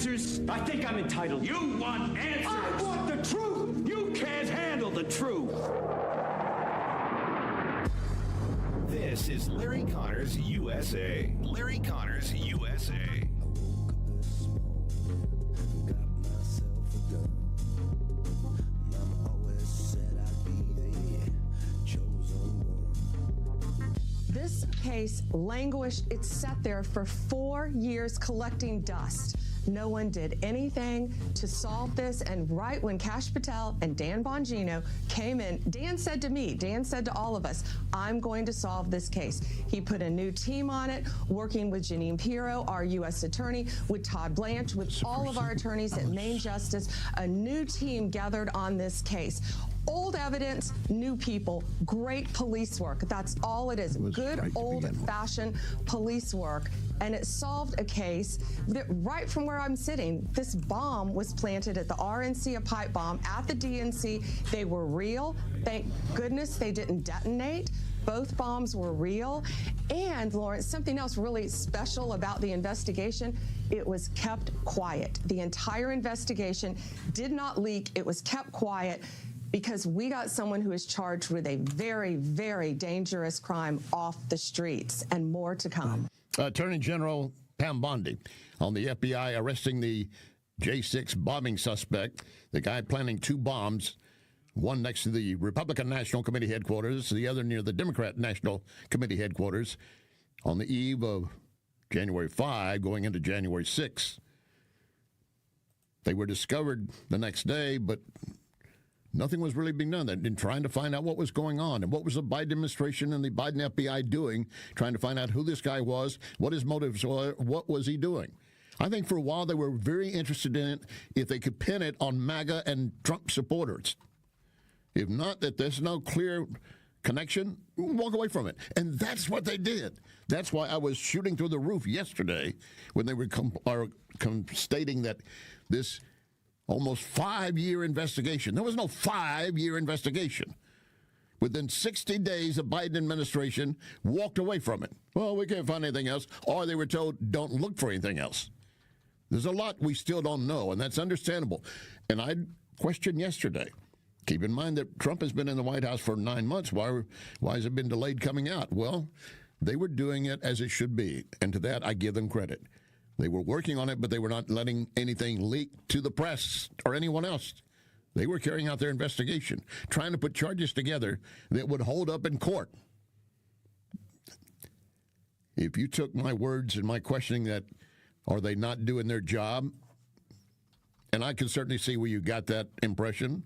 answers? I think I'm entitled. You want answers? I want the truth! You can't handle the truth! This is Larry Connors USA. Larry Connors USA. This case languished. It sat there for 4 years collecting dust. No one did anything to solve this. And right when Kash Patel and Dan Bongino came in, Dan said to me, Dan said to all of us, I'm going to solve this case. He put a new team on it, working with Jeanine Pirro, our U.S. attorney, with Todd Blanche, with all of our attorneys at Maine Justice. A new team gathered on this case. Old evidence, new people, great police work. That's all it is. Good old-fashioned police work. And it solved a case that right from where I'm sitting, this bomb was planted at the RNC, a pipe bomb, at the DNC. They were real. Thank goodness they didn't detonate. Both bombs were real. And, Lawrence, something else really special about the investigation, it was kept quiet. The entire investigation did not leak. It was kept quiet because we got someone who is charged with a very, very dangerous crime off the streets, and more to come. Attorney General Pam Bondi on the FBI arresting the J6 bombing suspect, the guy planning 2 bombs, one next to the Republican National Committee headquarters, the other near the Democrat National Committee headquarters, on the eve of January 5 going into January 6. They were discovered the next day, but nothing was really being done. They've been trying to find out what was going on and what was the Biden administration and the Biden FBI doing, trying to find out who this guy was, what his motives were, what was he doing. I think for a while they were very interested in it if they could pin it on MAGA and Trump supporters. If not, that there's no clear connection, walk away from it. And that's what they did. That's why I was shooting through the roof yesterday when they were stating that this almost 5-year investigation. There was no 5-year investigation. Within 60 days, the Biden administration walked away from it. Well, we can't find anything else. Or they were told, don't look for anything else. There's a lot we still don't know, and that's understandable. And I questioned yesterday. Keep in mind that Trump has been in the White House for 9 months. Why has it been delayed coming out? Well, they were doing it as it should be, and to that I give them credit. They were working on it, but they were not letting anything leak to the press or anyone else. They were carrying out their investigation, trying to put charges together that would hold up in court. If you took my words and my questioning that, are they not doing their job? And I can certainly see where you got that impression.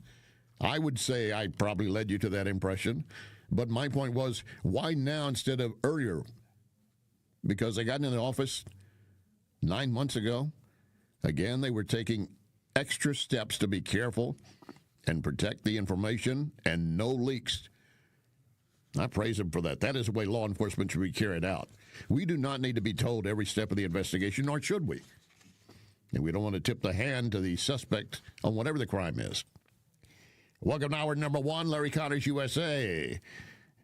I would say I probably led you to that impression. But my point was, why now instead of earlier? Because they got into the office 9 months ago. Again, they were taking extra steps to be careful and protect the information and no leaks. I praise them for that. That is the way law enforcement should be carried out. We do not need to be told every step of the investigation, nor should we. And we don't want to tip the hand to the suspect on whatever the crime is. Welcome to hour number 1, Larry Connors USA.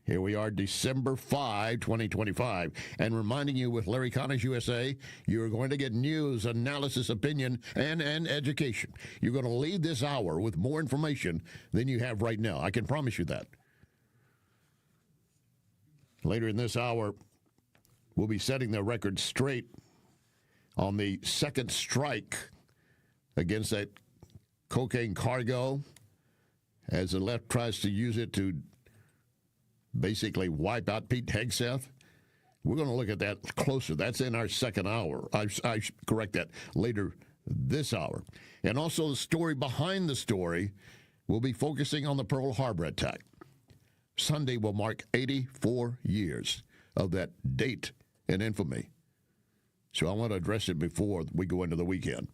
Here we are, December 5, 2025. And reminding you with Larry Connors USA, you're going to get news, analysis, opinion, and education. You're going to leave this hour with more information than you have right now. I can promise you that. Later in this hour, we'll be setting the record straight on the second strike against that cocaine cargo as the left tries to use it to basically wipe out Pete Hegseth. We're going to look at that closer. That's in our second hour. I should correct that later this hour. And also the story behind the story will be focusing on the Pearl Harbor attack. Sunday will mark 84 years of that date and infamy. So I want to address it before we go into the weekend.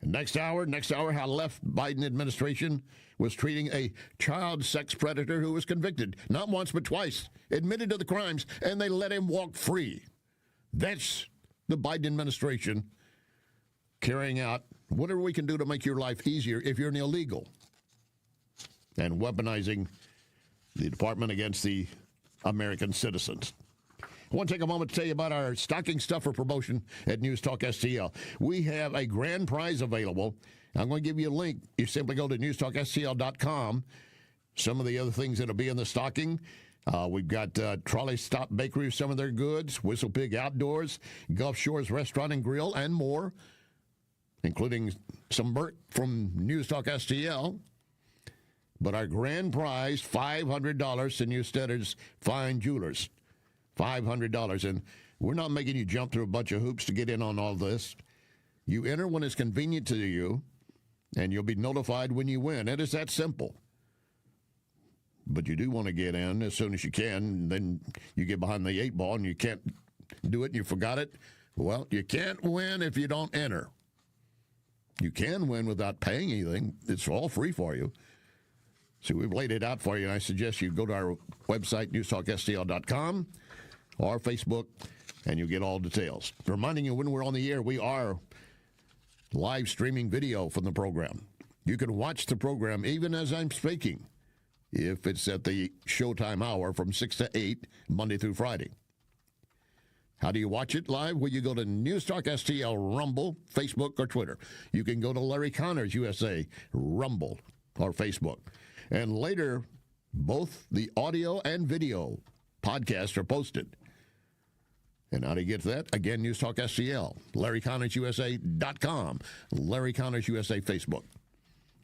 And next hour, how left Biden administration was treating a child sex predator who was convicted, not once but twice, admitted to the crimes, and they let him walk free. That's the Biden administration carrying out whatever we can do to make your life easier if you're an illegal, and weaponizing the department against the American citizens. I want to take a moment to tell you about our stocking stuffer promotion at News Talk STL. We have a grand prize available. I'm going to give you a link. You simply go to NewsTalkSTL.com. Some of the other things that will be in the stocking. We've got Trolley Stop Bakery, some of their goods, Whistle Pig Outdoors, Gulf Shores Restaurant and Grill, and more, including some merch from News Talk STL. But our grand prize, $500 to Newstedter's Fine Jewelers. $500. And we're not making you jump through a bunch of hoops to get in on all this. You enter when it's convenient to you, and you'll be notified when you win. It is that simple. But you do want to get in as soon as you can, and then you get behind the 8 ball and you can't do it and you forgot it. Well, you can't win if you don't enter. You can win without paying anything. It's all free for you. So we've laid it out for you, and I suggest you go to our website, newstalkstl.com, or Facebook, and you'll get all details. Reminding you, when we're on the air, we are live streaming video from the program. You can watch the program even as I'm speaking, if it's at the showtime hour from 6 to 8, Monday through Friday. How do you watch it live? Well, you go to News Talk STL, Rumble, Facebook, or Twitter. You can go to Larry Connors USA, Rumble, or Facebook. And later, both the audio and video podcasts are posted. And how do you get that? Again, News Talk STL, LarryConnorsUSA.com, Larry Connors USA Facebook.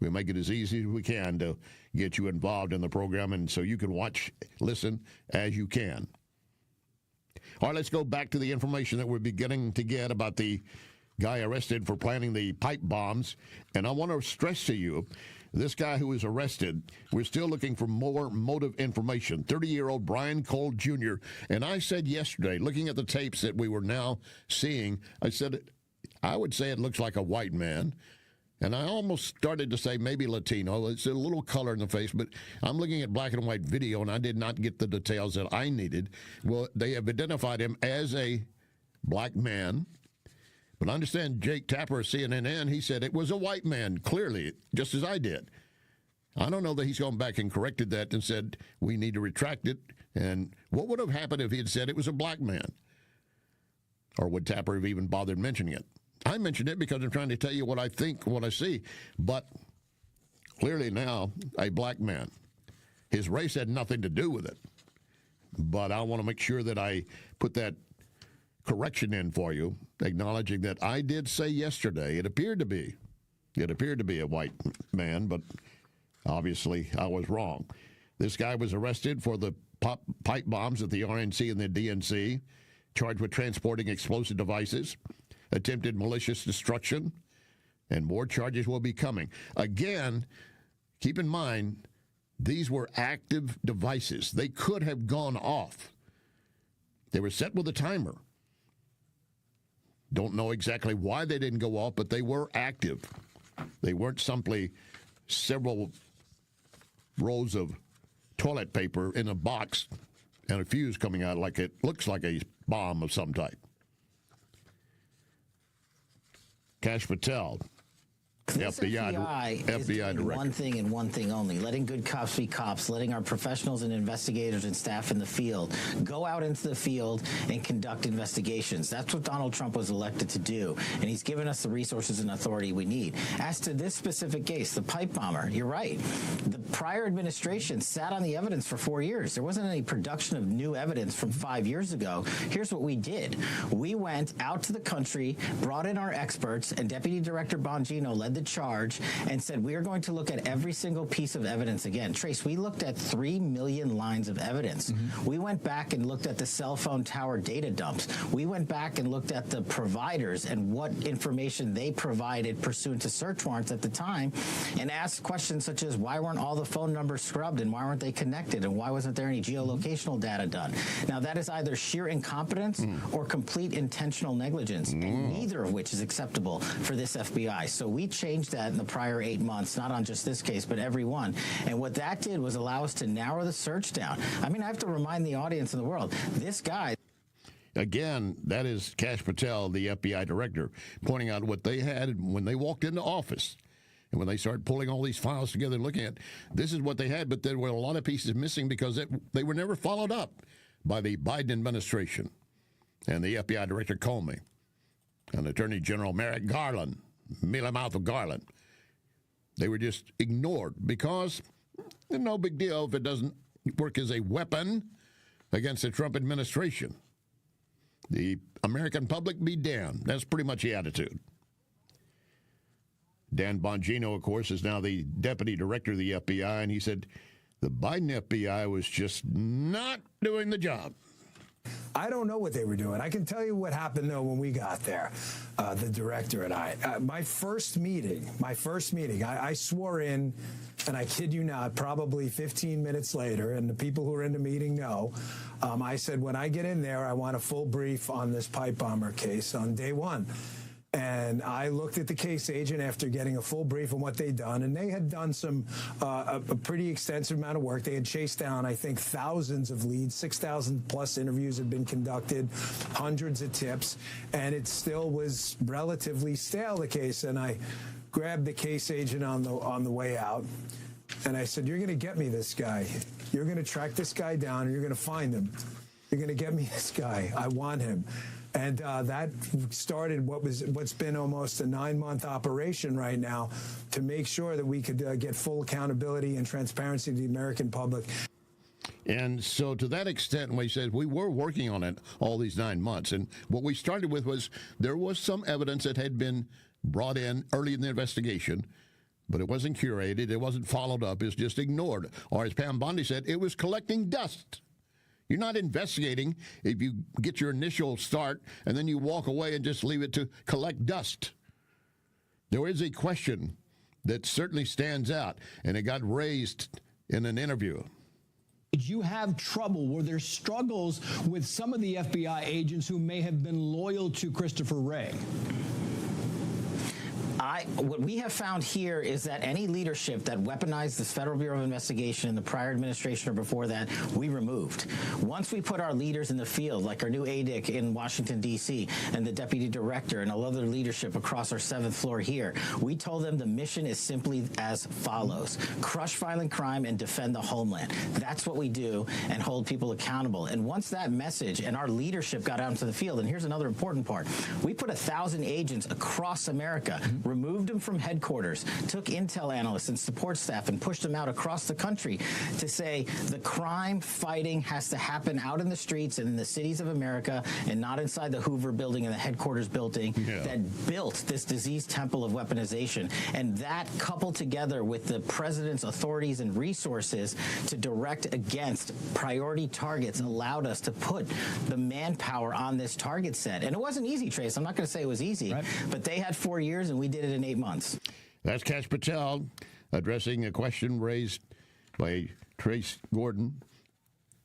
We make it as easy as we can to get you involved in the program, and so you can watch, listen as you can. All right, let's go back to the information that we're beginning to get about the guy arrested for planting the pipe bombs. And I want to stress to you, this guy who was arrested, we're still looking for more motive information. 30-year-old Brian Cole Jr. And I said yesterday, looking at the tapes that we were now seeing, I said, I would say it looks like a white man. And I almost started to say maybe Latino. It's a little color in the face, but I'm looking at black and white video, and I did not get the details that I needed. Well, they have identified him as a black man. But I understand Jake Tapper of CNN, he said it was a white man, clearly, just as I did. I don't know that he's gone back and corrected that and said we need to retract it. And what would have happened if he had said it was a black man? Or would Tapper have even bothered mentioning it? I mentioned it because I'm trying to tell you what I think, what I see. But clearly now, a black man. His race had nothing to do with it. But I want to make sure that I put that correction in for you, acknowledging that I did say yesterday it appeared to be a white man, but obviously I was wrong. This guy was arrested for the pipe bombs at the RNC and the DNC, charged with transporting explosive devices, attempted malicious destruction, and more charges will be coming. Again, keep in mind, these were active devices. They could have gone off. They were set with a timer. Don't know exactly why they didn't go off, but they were active. They weren't simply several rolls of toilet paper in a box and a fuse coming out like it looks like a bomb of some type. Kash Patel, This FBI is doing director. one thing and one thing only, letting good cops be cops, letting our professionals and investigators and staff in the field go out into the field and conduct investigations. That's what Donald Trump was elected to do, and he's given us the resources and authority we need. As to this specific case, the pipe bomber, you're right. The prior administration sat on the evidence for 4 years. There wasn't any production of new evidence from 5 years ago. Here's what we did. We went out to the country, brought in our experts, and Deputy Director Bongino led the charge and said, we are going to look at every single piece of evidence again. Trace, we looked at 3 million lines of evidence. We went back and looked at the cell phone tower data dumps. We went back and looked at the providers and what information they provided pursuant to search warrants at the time, and asked questions such as, why weren't all the phone numbers scrubbed, and why weren't they connected, and why wasn't there any geolocational data done? Now, that is either sheer incompetence or complete intentional negligence, and neither of which is acceptable for this FBI. So we changed that in the prior 8 months, not on just this case, but every one. And what that did was allow us to narrow the search down. I mean, I have to remind the audience and the world, this guy... Again, that is Kash Patel, the FBI director, pointing out what they had when they walked into office. And when they started pulling all these files together and looking at, this is what they had, but there were a lot of pieces missing because they were never followed up by the Biden administration. and the FBI Director Comey and Attorney General Merrick Garland, Mealy Mouth of Garland, they were just ignored because no big deal if it doesn't work as a weapon against the Trump administration. The American public be damned. That's pretty much the attitude. Dan Bongino, of course, is now the deputy director of the FBI, and he said the Biden FBI was just not doing the job. I don't know what they were doing. I can tell you what happened, though, when we got there, the director and I. My first meeting, I swore in, and I kid you not, probably 15 minutes later, and the people who are in the meeting know, I said, when I get in there, I want a full brief on this pipe bomber case on day one. And I looked at the case agent after getting a full brief on what they'd done, and they had done a pretty extensive amount of work. They had chased down, I think, thousands of leads, 6,000 plus interviews had been conducted, hundreds of tips, and it still was relatively stale, the case. And I grabbed the case agent on the way out, and I said, "You're going to get me this guy. You're going to track this guy down, and you're going to find him. You're going to get me this guy. I want him." And that started what's been almost a 9-month operation right now to make sure that we could get full accountability and transparency to the American public. And so to that extent, we said we were working on it all these 9 months. And what we started with was there was some evidence that had been brought in early in the investigation, but it wasn't curated. It wasn't followed up. It was just ignored. Or as Pam Bondi said, it was collecting dust. You're not investigating if you get your initial start and then you walk away and just leave it to collect dust. There is a question that certainly stands out, and it got raised in an interview. Did you have trouble? Were there struggles with some of the FBI agents who may have been loyal to Christopher Wray? What we have found here is that any leadership that weaponized the Federal Bureau of Investigation in the prior administration or before that, we removed. Once we put our leaders in the field, like our new ADIC in Washington, D.C., and the deputy director and all other leadership across our 7th floor here, we told them the mission is simply as follows: crush violent crime and defend the homeland. That's what we do, and hold people accountable. And once that message and our leadership got out into the field, and here's another important part, we put 1,000 agents across America, removed them from headquarters, took intel analysts and support staff and pushed them out across the country to say the crime fighting has to happen out in the streets and in the cities of America and not inside the Hoover building and the headquarters building that built this disease temple of weaponization. And that, coupled together with the president's authorities and resources to direct against priority targets, allowed us to put the manpower on this target set. And it wasn't easy, Trace. I'm not going to say it was easy, but they had 4 years and we did it in 8 months. That's Kash Patel addressing a question raised by Trace Gordon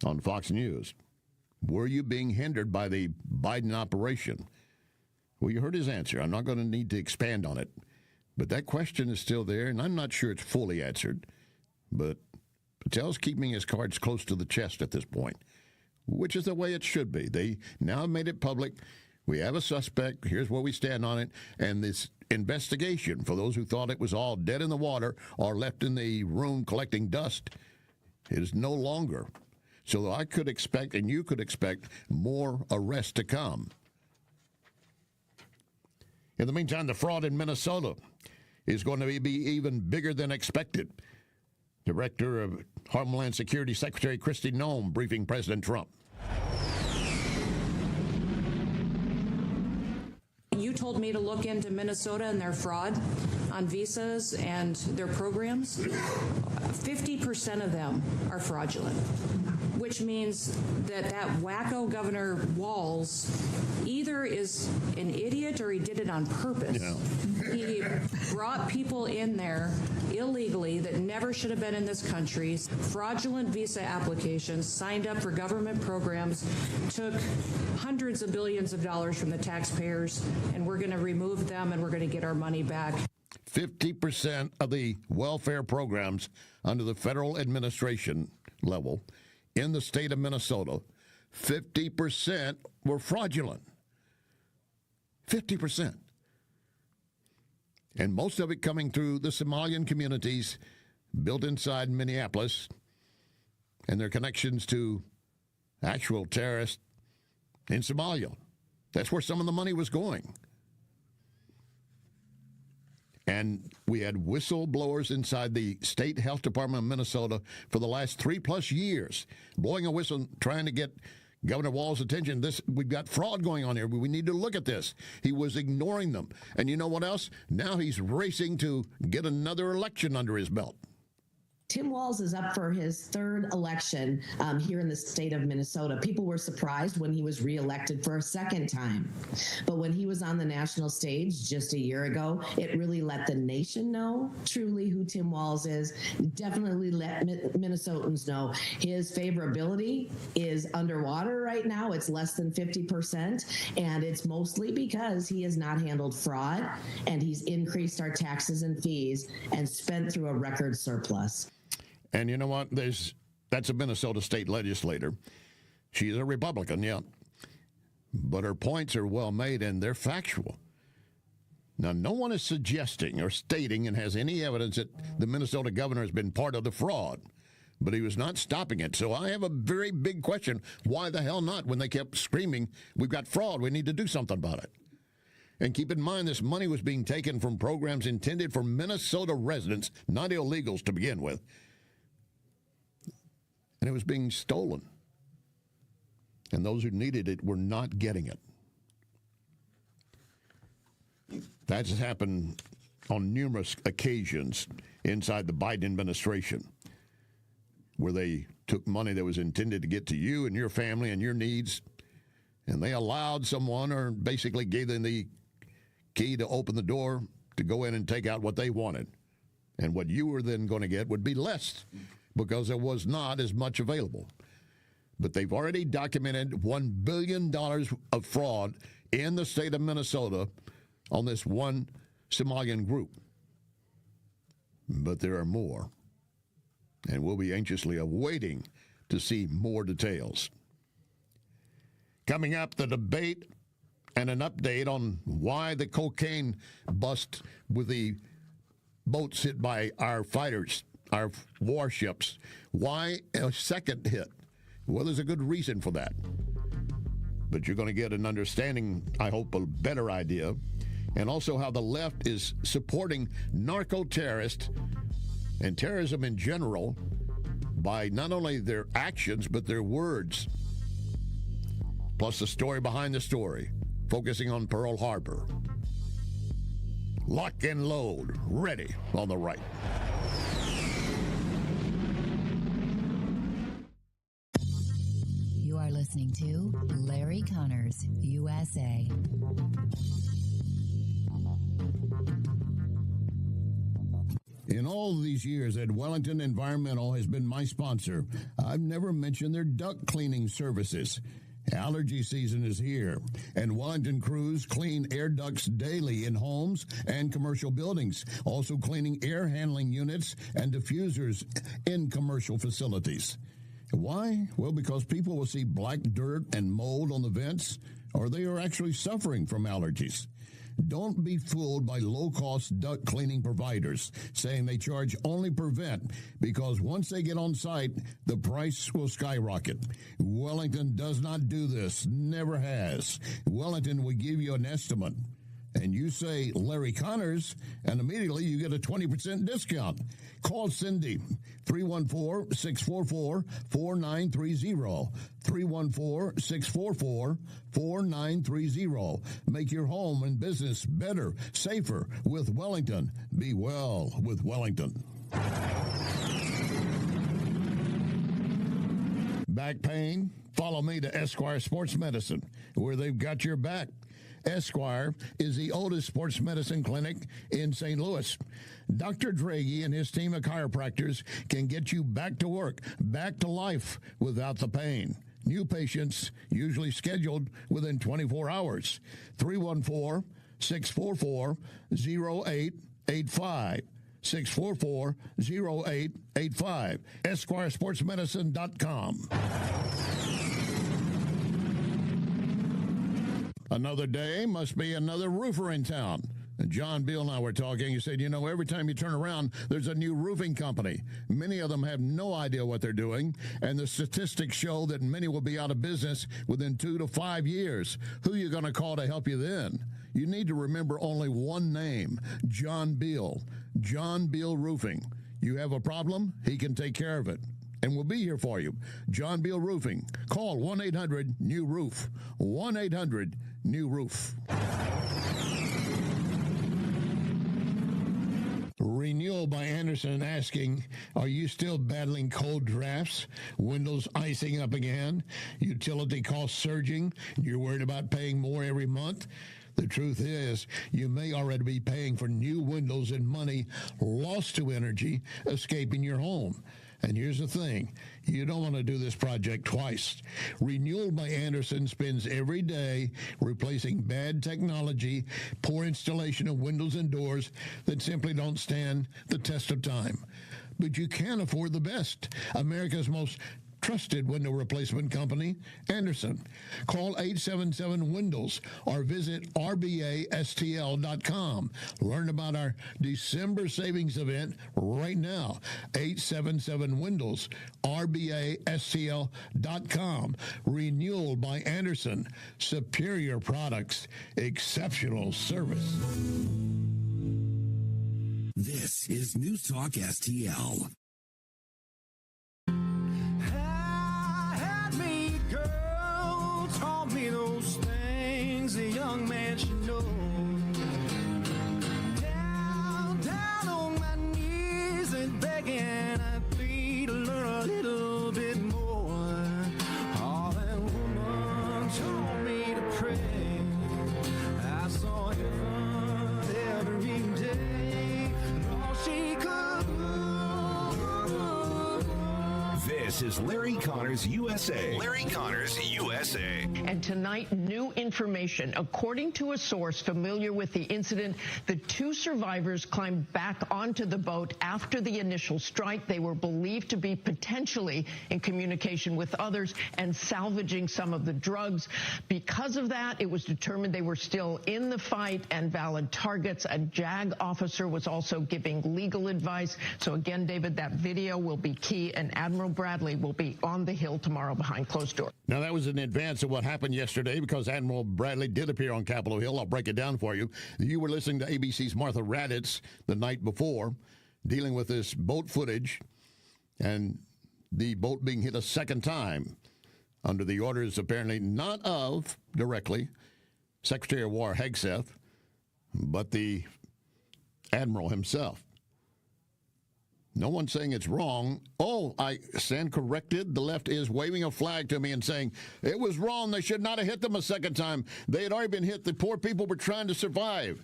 on Fox News. Were you being hindered by the Biden operation? Well, you heard his answer. I'm not going to need to expand on it. But that question is still there, and I'm not sure it's fully answered. But Patel's keeping his cards close to the chest at this point, which is the way it should be. They now made it public. We have a suspect. Here's where we stand on it. And this investigation, for those who thought it was all dead in the water or left in the room collecting dust, it is no longer. So I could expect, and you could expect, more arrests to come. In the meantime, the fraud in Minnesota is going to be even bigger than expected. Director of Homeland Security Secretary Kristi Noem briefing President Trump. You told me to look into Minnesota and their fraud on visas and their programs. 50% of them are fraudulent, which means that wacko Governor Walz either is an idiot or he did it on purpose. He brought people in there illegally that never should have been in this country, fraudulent visa applications, signed up for government programs, took hundreds of billions of dollars from the taxpayers, and we're going to remove them and we're going to get our money back. 50% of the welfare programs under the federal administration level in the state of Minnesota, 50% were fraudulent. 50%. And most of it coming through the Somalian communities built inside Minneapolis and their connections to actual terrorists in Somalia. That's where some of the money was going. And we had whistleblowers inside the state health department of Minnesota for the last 3+ years, blowing a whistle, trying to get Governor Walz's attention. We've got fraud going on here. We need to look at this. He was ignoring them. And you know what else? Now he's racing to get another election under his belt. Tim Walz is up for his third election here in the state of Minnesota. People were surprised when he was reelected for a second time. But when he was on the national stage just a year ago, it really let the nation know truly who Tim Walz is. Definitely let Minnesotans know his favorability is underwater right now. It's less than 50%. And it's mostly because he has not handled fraud and he's increased our taxes and fees and spent through a record surplus. And you know what? That's a Minnesota state legislator. She's a Republican, yeah. But her points are well made and they're factual. Now, no one is suggesting or stating and has any evidence that the Minnesota governor has been part of the fraud, but he was not stopping it. So I have a very big question. Why the hell not when they kept screaming, we've got fraud, we need to do something about it? And keep in mind, this money was being taken from programs intended for Minnesota residents, not illegals to begin with. And it was being stolen. And those who needed it were not getting it. That's happened on numerous occasions inside the Biden administration, where they took money that was intended to get to you and your family and your needs, and they allowed someone or basically gave them the key to open the door to go in and take out what they wanted. And what you were then going to get would be less, because there was not as much available. But they've already documented $1 billion of fraud in the state of Minnesota on this one Somalian group. But there are more. And we'll be anxiously awaiting to see more details. Coming up, the debate and an update on why the cocaine bust with the boats hit by our fighters, our warships. Why a second hit? Well, there's a good reason for that. But you're going to get an understanding, I hope, a better idea, and also how the left is supporting narco-terrorists and terrorism in general by not only their actions, but their words. Plus the story behind the story, focusing on Pearl Harbor. Lock and load, ready on the right. You are listening to Larry Connors, USA. In all these years that Wellington Environmental has been my sponsor, I've never mentioned their duct cleaning services. Allergy season is here, and Wellington crews clean air ducts daily in homes and commercial buildings, also cleaning air handling units and diffusers in commercial facilities. Why? Well, because people will see black dirt and mold on the vents, or they are actually suffering from allergies. Don't be fooled by low-cost duct cleaning providers saying they charge only per vent, because once they get on site, the price will skyrocket. Wellington does not do this, never has. Wellington will give you an estimate, and you say Larry Connors, and immediately you get a 20% discount. Call Cindy, 314-644-4930, 314-644-4930. Make your home and business better, safer with Wellington. Be well with Wellington. Back pain? Follow me to Esquire Sports Medicine, where they've got your back. Esquire is the oldest sports medicine clinic in St. Louis. Dr. Draghi and his team of chiropractors can get you back to work, back to life without the pain. New patients usually scheduled within 24 hours. 314-644-0885. 644-0885. EsquireSportsMedicine.com. Another day must be another roofer in town. John Beal and I were talking. He said, you know, every time you turn around, there's a new roofing company. Many of them have no idea what they're doing, and the statistics show that many will be out of business within 2 to 5 years. Who are you going to call to help you then? You need to remember only one name, John Beal. John Beal Roofing. You have a problem, he can take care of it. And we'll be here for you. John Beal Roofing. Call 1-800-NEW-ROOF. 1-800-NEW-ROOF. Renewal by Anderson asking, are you still battling cold drafts? Windows icing up again? Utility costs surging? You're worried about paying more every month? The truth is, you may already be paying for new windows and money lost to energy escaping your home. And here's the thing, you don't want to do this project twice. Renewal by Anderson spends every day replacing bad technology, poor installation of windows and doors that simply don't stand the test of time. But you can afford the best. America's most trusted window replacement company, Anderson. Call 877-WINDOWS or visit rbastl.com. Learn about our December savings event right now. 877-WINDOWS, rbastl.com. Renewal by Anderson. Superior products, exceptional service. This is News Talk STL. This is Larry Connors USA. Larry Connors USA. And tonight, new information. According to a source familiar with the incident, the 2 survivors climbed back onto the boat after the initial strike. They were believed to be potentially in communication with others and salvaging some of the drugs. Because of that, it was determined they were still in the fight and valid targets. A JAG officer was also giving legal advice. So again, David, that video will be key, and Admiral Bradley will be on the Hill tomorrow behind closed doors. Now, that was in advance of what happened yesterday because Admiral Bradley did appear on Capitol Hill. I'll break it down for you. You were listening to ABC's Martha Raddatz the night before, dealing with this boat footage and the boat being hit a second time under the orders, apparently not of directly Secretary of War Hegseth, but the Admiral himself. No one's saying it's wrong. Oh, I stand corrected. The left is waving a flag to me and saying, it was wrong. They should not have hit them a second time. They had already been hit. The poor people were trying to survive.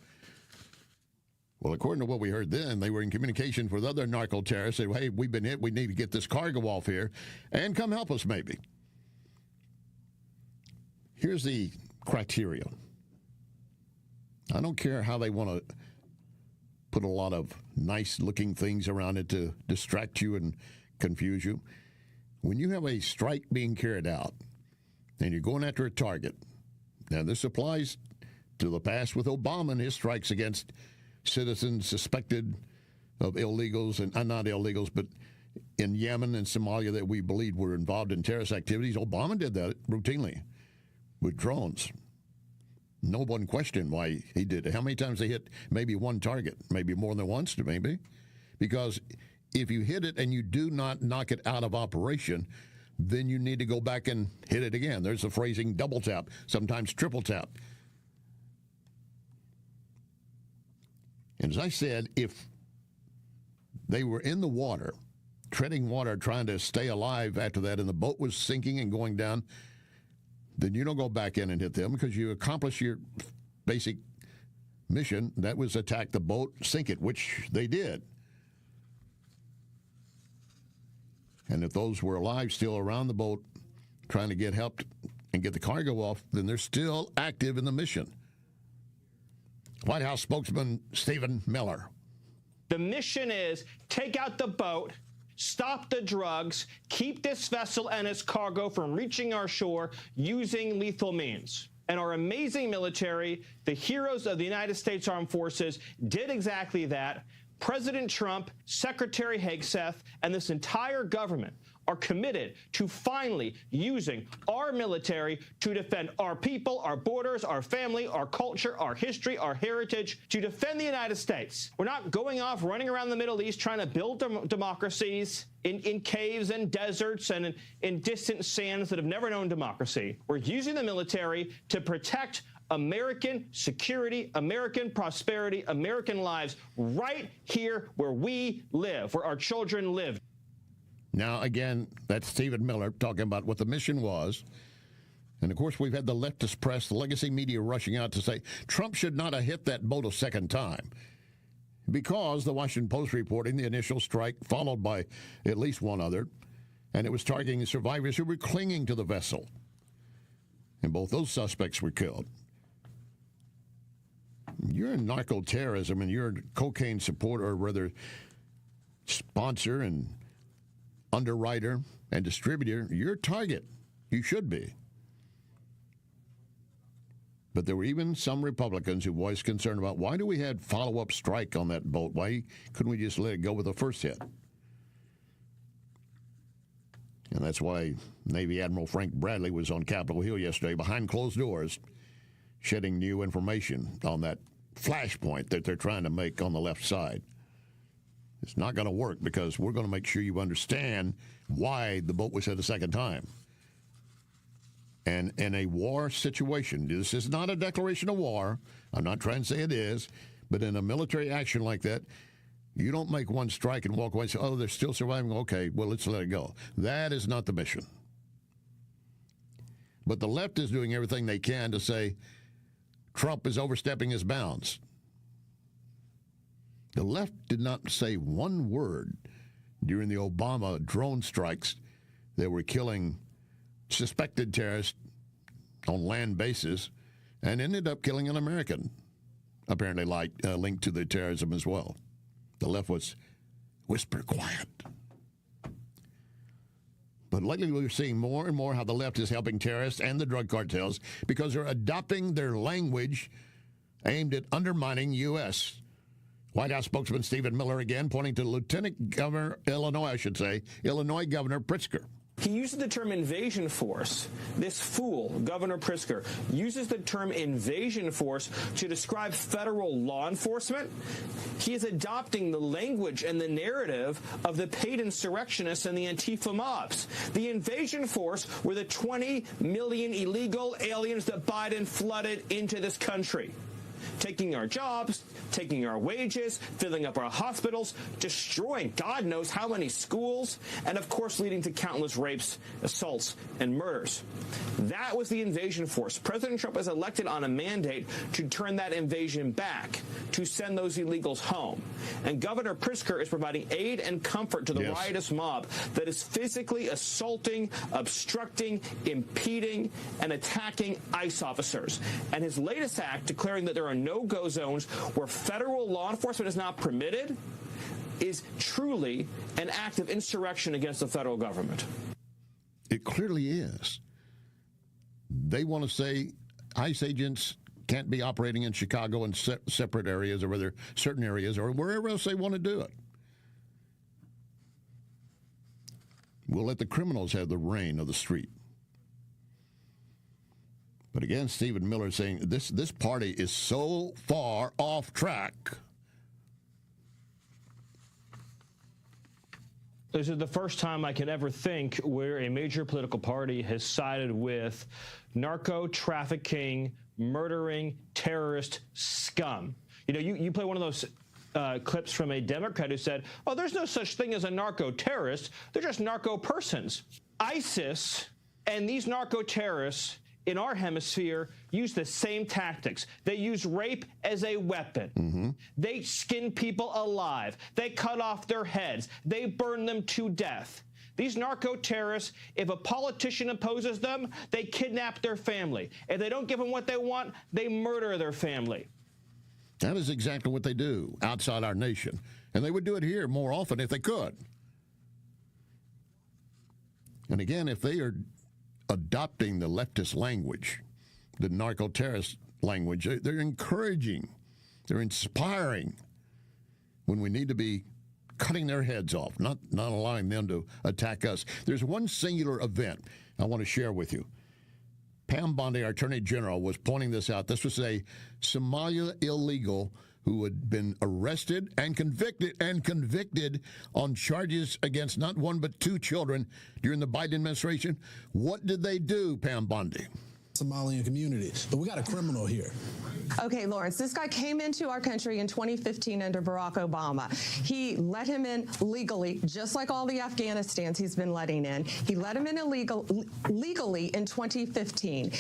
Well, according to what we heard then, they were in communication with other narco-terrorists. They said, hey, we've been hit. We need to get this cargo off here and come help us maybe. Here's the criteria. I don't care how they want to put a lot of nice-looking things around it to distract you and confuse you. When you have a strike being carried out and you're going after a target, now this applies to the past with Obama and his strikes against citizens suspected of illegals, and not illegals, but in Yemen and Somalia that we believed were involved in terrorist activities. Obama did that routinely with drones. No one questioned why he did it. How many times they hit maybe one target, maybe more than once, maybe? Because if you hit it and you do not knock it out of operation, then you need to go back and hit it again. There's the phrasing double tap, sometimes triple tap. And as I said, if they were in the water, treading water, trying to stay alive after that, and the boat was sinking and going down, then you don't go back in and hit them because you accomplish your basic mission. That was attack the boat, sink it, which they did. And if those were alive, still around the boat, trying to get help and get the cargo off, then they're still active in the mission. White House spokesman Stephen Miller. The mission is take out the boat, stop the drugs, keep this vessel and its cargo from reaching our shore using lethal means. And our amazing military, the heroes of the United States Armed Forces, did exactly that. President Trump, Secretary Hegseth, and this entire government are committed to finally using our military to defend our people, our borders, our family, our culture, our history, our heritage, to defend the United States. We're not going off running around the Middle East trying to build democracies in caves and deserts and in distant sands that have never known democracy. We're using the military to protect American security, American prosperity, American lives right here where we live, where our children live. Now, again, that's Stephen Miller talking about what the mission was. And, of course, we've had the leftist press, the legacy media rushing out to say Trump should not have hit that boat a second time because the Washington Post reporting the initial strike followed by at least one other, and it was targeting survivors who were clinging to the vessel. And both those suspects were killed. You're in narco-terrorism and you're a cocaine supporter, or rather sponsor and underwriter and distributor, you're a target. You should be. But there were even some Republicans who voiced concern about why do we have follow-up strike on that boat? Why couldn't we just let it go with the first hit? And that's why Navy Admiral Frank Bradley was on Capitol Hill yesterday behind closed doors shedding new information on that flashpoint that they're trying to make on the left side. It's not going to work because we're going to make sure you understand why the boat was hit a second time. And in a war situation, this is not a declaration of war. I'm not trying to say it is. But in a military action like that, you don't make one strike and walk away and say, oh, they're still surviving. Okay, well, let's let it go. That is not the mission. But the left is doing everything they can to say Trump is overstepping his bounds. The left did not say one word during the Obama drone strikes that were killing suspected terrorists on land bases and ended up killing an American, apparently linked to the terrorism as well. The left was whisper quiet. But lately we're seeing more and more how the left is helping terrorists and the drug cartels because they're adopting their language aimed at undermining U.S. White House spokesman Stephen Miller again pointing to Lieutenant Governor, Illinois Governor Pritzker. He uses the term invasion force. This fool, Governor Pritzker, uses the term invasion force to describe federal law enforcement. He is adopting the language and the narrative of the paid insurrectionists and the Antifa mobs. The invasion force were the 20 million illegal aliens that Biden flooded into this country, taking our jobs, taking our wages, filling up our hospitals, destroying God knows how many schools, and of course leading to countless rapes, assaults, and murders. That was the invasion force. President Trump was elected on a mandate to turn that invasion back, to send those illegals home. And Governor Pritzker is providing aid and comfort to the riotous mob that is physically assaulting, obstructing, impeding, and attacking ICE officers. And his latest act, declaring that there are no-go zones where federal law enforcement is not permitted, is truly an act of insurrection against the federal government. It clearly is. They want to say ICE agents can't be operating in Chicago in separate areas or whether certain areas or wherever else they want to do it. We'll let the criminals have the reign of the street. But again, Stephen Miller is saying this party is so far off track. This is the first time I can ever think where a major political party has sided with narco-trafficking, murdering, terrorist scum. You know, you play one of those clips from a Democrat who said, oh, there's no such thing as a narco-terrorist. They're just narco-persons. ISIS and these narco-terrorists in our hemisphere use the same tactics. They use rape as a weapon. Mm-hmm. They skin people alive. They cut off their heads. They burn them to death. These narco-terrorists, if a politician opposes them, they kidnap their family. If they don't give them what they want, they murder their family. That is exactly what they do outside our nation. And they would do it here more often if they could. And again, if they are adopting the leftist language the narco-terrorist language. They're encouraging. They're inspiring when we need to be cutting their heads off, not allowing them to attack us. There's one singular event I want to share with you. Pam Bondi, our Attorney General, was pointing this out. This was a Somalia illegal who had been arrested and convicted on charges against not one but two children during the Biden administration. What did they do, Pam Bondi? Somalian community. But we got a criminal here. Okay, Lawrence, this guy came into our country in 2015 under Barack Obama. He let him in legally, just like all the Afghanistans he's been letting in. He let him in legally in 2015.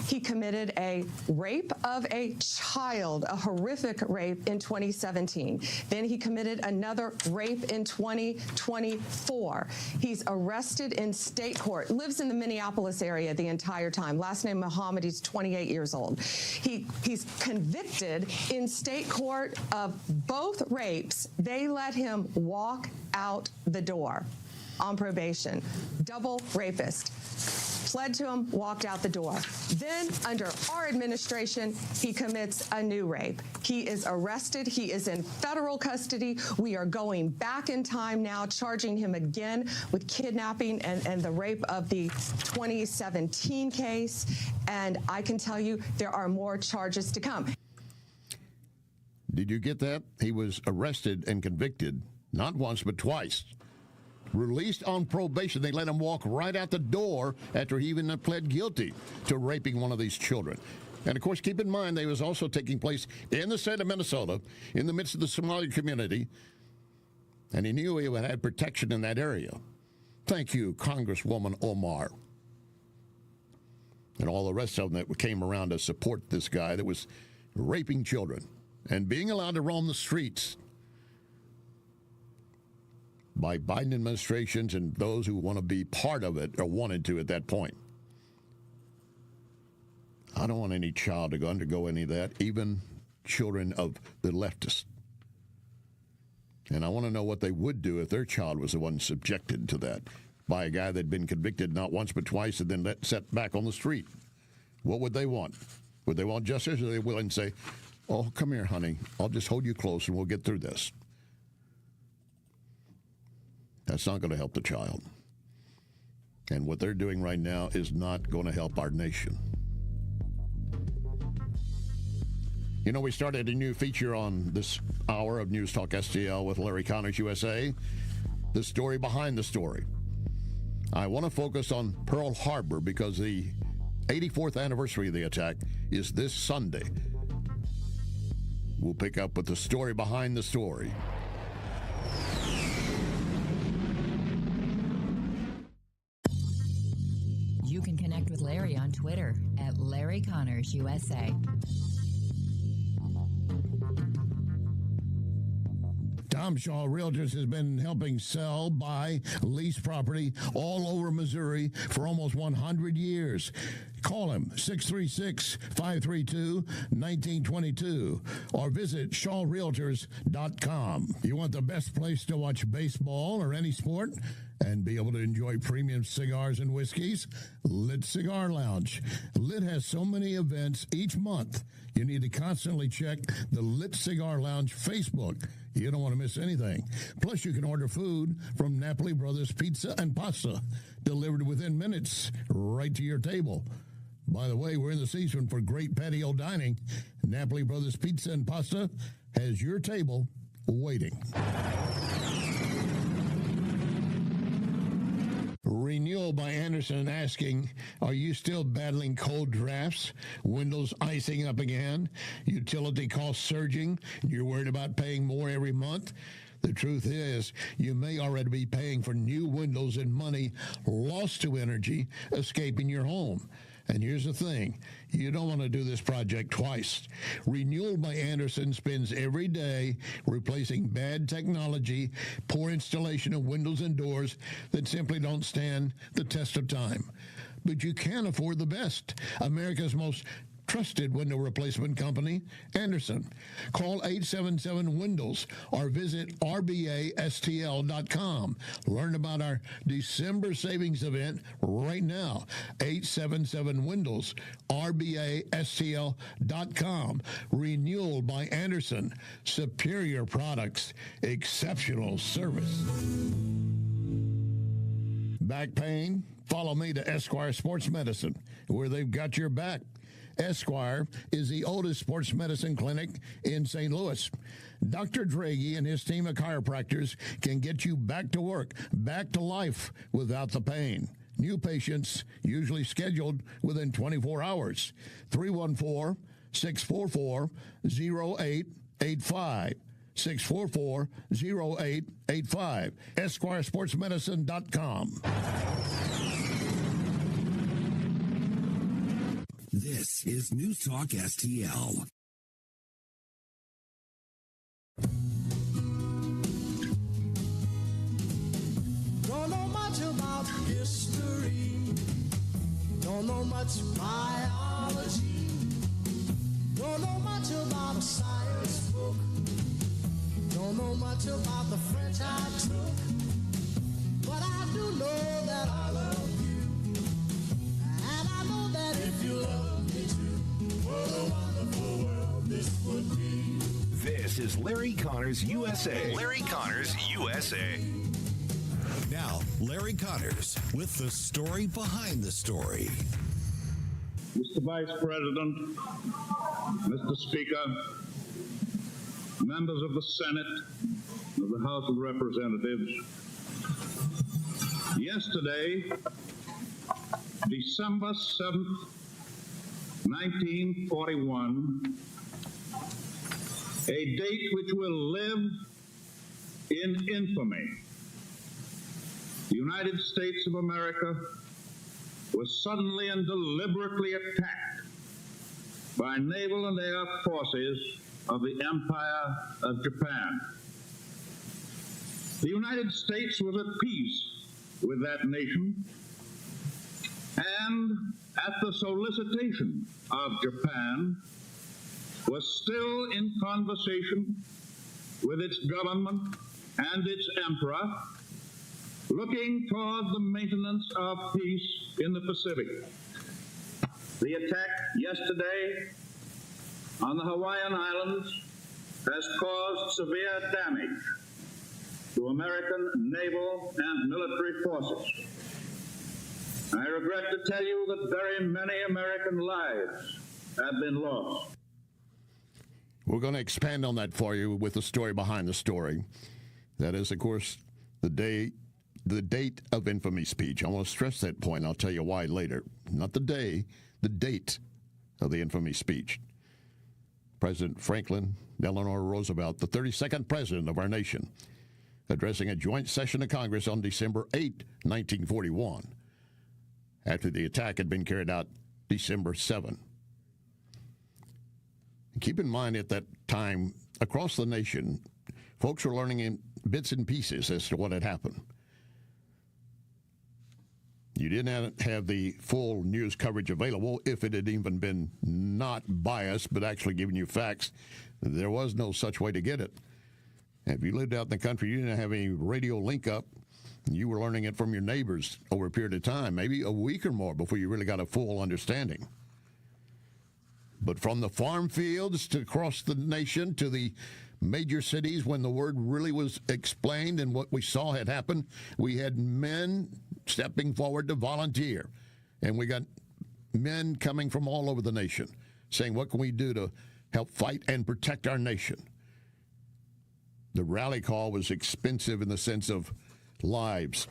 He committed a rape of a child, a horrific rape in 2017. Then he committed another rape in 2024. He's arrested in state court, lives in the Minneapolis area the entire time. Last name Muhammad, he's 28 years old. He's convicted in state court of both rapes. They let him walk out the door on probation. Double rapist. Pled to him, walked out the door. Then, under our administration, he commits a new rape. He is arrested. He is in federal custody. We are going back in time now, charging him again with kidnapping and the rape of the 2017 case. And I can tell you there are more charges to come. Did you get that? He was arrested and convicted, not once, but twice. Released on probation. They let him walk right out the door after he even pled guilty to raping one of these children. And, of course, keep in mind, they was also taking place in the state of Minnesota, in the midst of the Somali community, and he knew he would have protection in that area. Thank you, Congresswoman Omar. And all the rest of them that came around to support this guy that was raping children and being allowed to roam the streets by Biden administrations and those who want to be part of it or wanted to at that point. I don't want any child to undergo any of that, even children of the leftists. And I want to know what they would do if their child was the one subjected to that by a guy that had been convicted not once but twice and then set back on the street. What would they want? Would they want justice, or are they willing to say, oh, come here, honey, I'll just hold you close and we'll get through this? That's not going to help the child. And what they're doing right now is not going to help our nation. You know, we started a new feature on this hour of News Talk STL with Larry Connors USA, the story behind the story. I want to focus on Pearl Harbor because the 84th anniversary of the attack is this Sunday. We'll pick up with the story behind the story. You can connect with Larry on Twitter at Larry Connors USA. Tom Shaw Realtors has been helping sell, buy, lease property all over Missouri for almost 100 years. Call him, 636-532-1922, or visit shawrealtors.com. You want the best place to watch baseball or any sport and be able to enjoy premium cigars and whiskeys? Lit Cigar Lounge. Lit has so many events each month, you need to constantly check the Lit Cigar Lounge Facebook. You don't want to miss anything. Plus, you can order food from Napoli Brothers Pizza and Pasta, delivered within minutes right to your table. By the way, we're in the season for great patio dining. Napoli Brothers Pizza and Pasta has your table waiting. Renewal by Anderson asking, are you still battling cold drafts? Windows icing up again? Utility costs surging? You're worried about paying more every month? The truth is, you may already be paying for new windows and money lost to energy escaping your home. And here's the thing, you don't want to do this project twice. Renewal by Anderson spends every day replacing bad technology, poor installation of windows and doors that simply don't stand the test of time. But you can afford the best, America's most trusted window replacement company, Anderson. Call 877-WINDOWS or visit rbastl.com. Learn about our December savings event right now. 877-WINDOWS, rbastl.com. Renewal by Anderson. Superior products, exceptional service. Back pain? Follow me to Esquire Sports Medicine, where they've got your back. Esquire is the oldest sports medicine clinic in St. Louis. Dr. Draghi and his team of chiropractors can get you back to work, back to life without the pain. New patients usually scheduled within 24 hours. 314-644-0885. 644-0885. EsquireSportsMedicine.com. This is News Talk STL. Don't know much about history. Don't know much biology. Don't know much about a science book. Don't know much about the French I took. But I do know that I love you. And I know that if you love me too, what a wonderful world this would be. This is Larry Connors USA. Larry Connors USA. Now, Larry Connors with the story behind the story. Mr. Vice President, Mr. Speaker, members of the Senate, of the House of Representatives, yesterday, December 7th, 1941, a date which will live in infamy. The United States of America was suddenly and deliberately attacked by naval and air forces of the Empire of Japan. The United States was at peace with that nation, and at the solicitation of Japan, was still in conversation with its government and its emperor, looking toward the maintenance of peace in the Pacific. The attack yesterday on the Hawaiian Islands has caused severe damage to American naval and military forces. I regret to tell you that very many American lives have been lost. We're going to expand on that for you with the story behind the story. That is, of course, the date of infamy speech. I want to stress that point. I'll tell you why later. Not the day, the date of the infamy speech. President Franklin Delano Roosevelt, the 32nd president of our nation, addressing a joint session of Congress on December 8, 1941, after the attack had been carried out December 7. Keep in mind, at that time, across the nation, folks were learning in bits and pieces as to what had happened. You didn't have the full news coverage available, if it had even been not biased, but actually giving you facts. There was no such way to get it. If you lived out in the country, you didn't have any radio link up. You were learning it from your neighbors over a period of time, maybe a week or more before you really got a full understanding. But from the farm fields to across the nation to the major cities, when the word really was explained and what we saw had happened, we had men stepping forward to volunteer. And we got men coming from all over the nation saying, what can we do to help fight and protect our nation? The rally call was expensive in the sense of lives.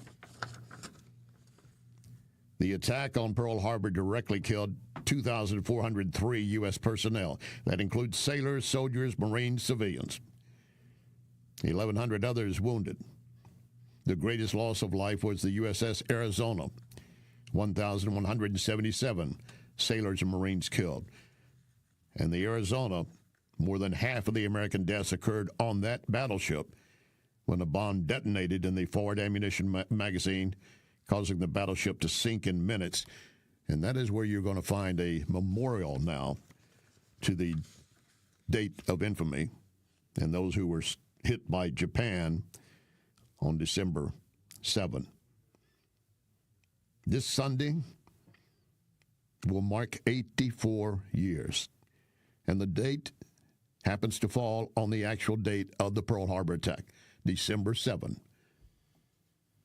The attack on Pearl Harbor directly killed 2,403 U.S. personnel. That includes sailors, soldiers, Marines, civilians. 1,100 others wounded. The greatest loss of life was the USS Arizona. 1,177 sailors and Marines killed. And the Arizona, more than half of the American deaths occurred on that battleship when a bomb detonated in the forward ammunition magazine, causing the battleship to sink in minutes. And that is where you're going to find a memorial now to the date of infamy and those who were hit by Japan on December 7. This Sunday will mark 84 years, and the date happens to fall on the actual date of the Pearl Harbor attack, December 7.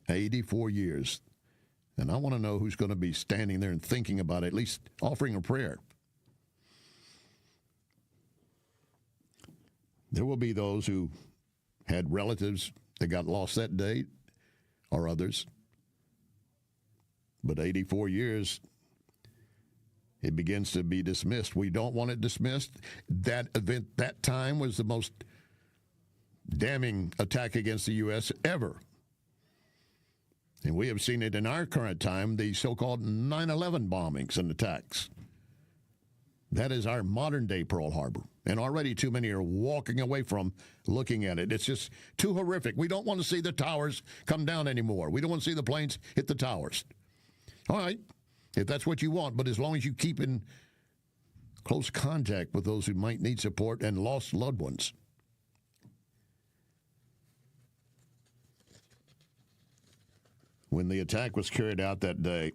84 years. And I want to know who's going to be standing there and thinking about it, at least offering a prayer. There will be those who had relatives that got lost that day, or others. But 84 years, it begins to be dismissed. We don't want it dismissed. That event, that time, was the most damning attack against the U.S. ever. And we have seen it in our current time, the so-called 9/11 bombings and attacks. That is our modern-day Pearl Harbor. And already too many are walking away from looking at it. It's just too horrific. We don't want to see the towers come down anymore. We don't want to see the planes hit the towers. All right, if that's what you want, but as long as you keep in close contact with those who might need support and lost loved ones. When the attack was carried out that day,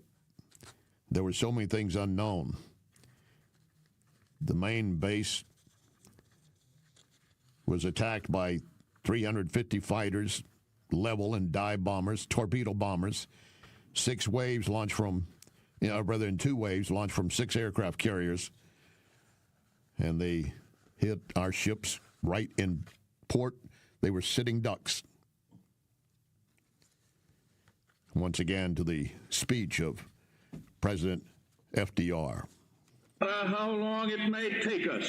there were so many things unknown. The main base was attacked by 350 fighters, level and dive bombers, torpedo bombers. 6 waves launched from, rather than 2 waves launched from 6 aircraft carriers. And they hit our ships right in port. They were sitting ducks. Once again, to the speech of President FDR. How long it may take us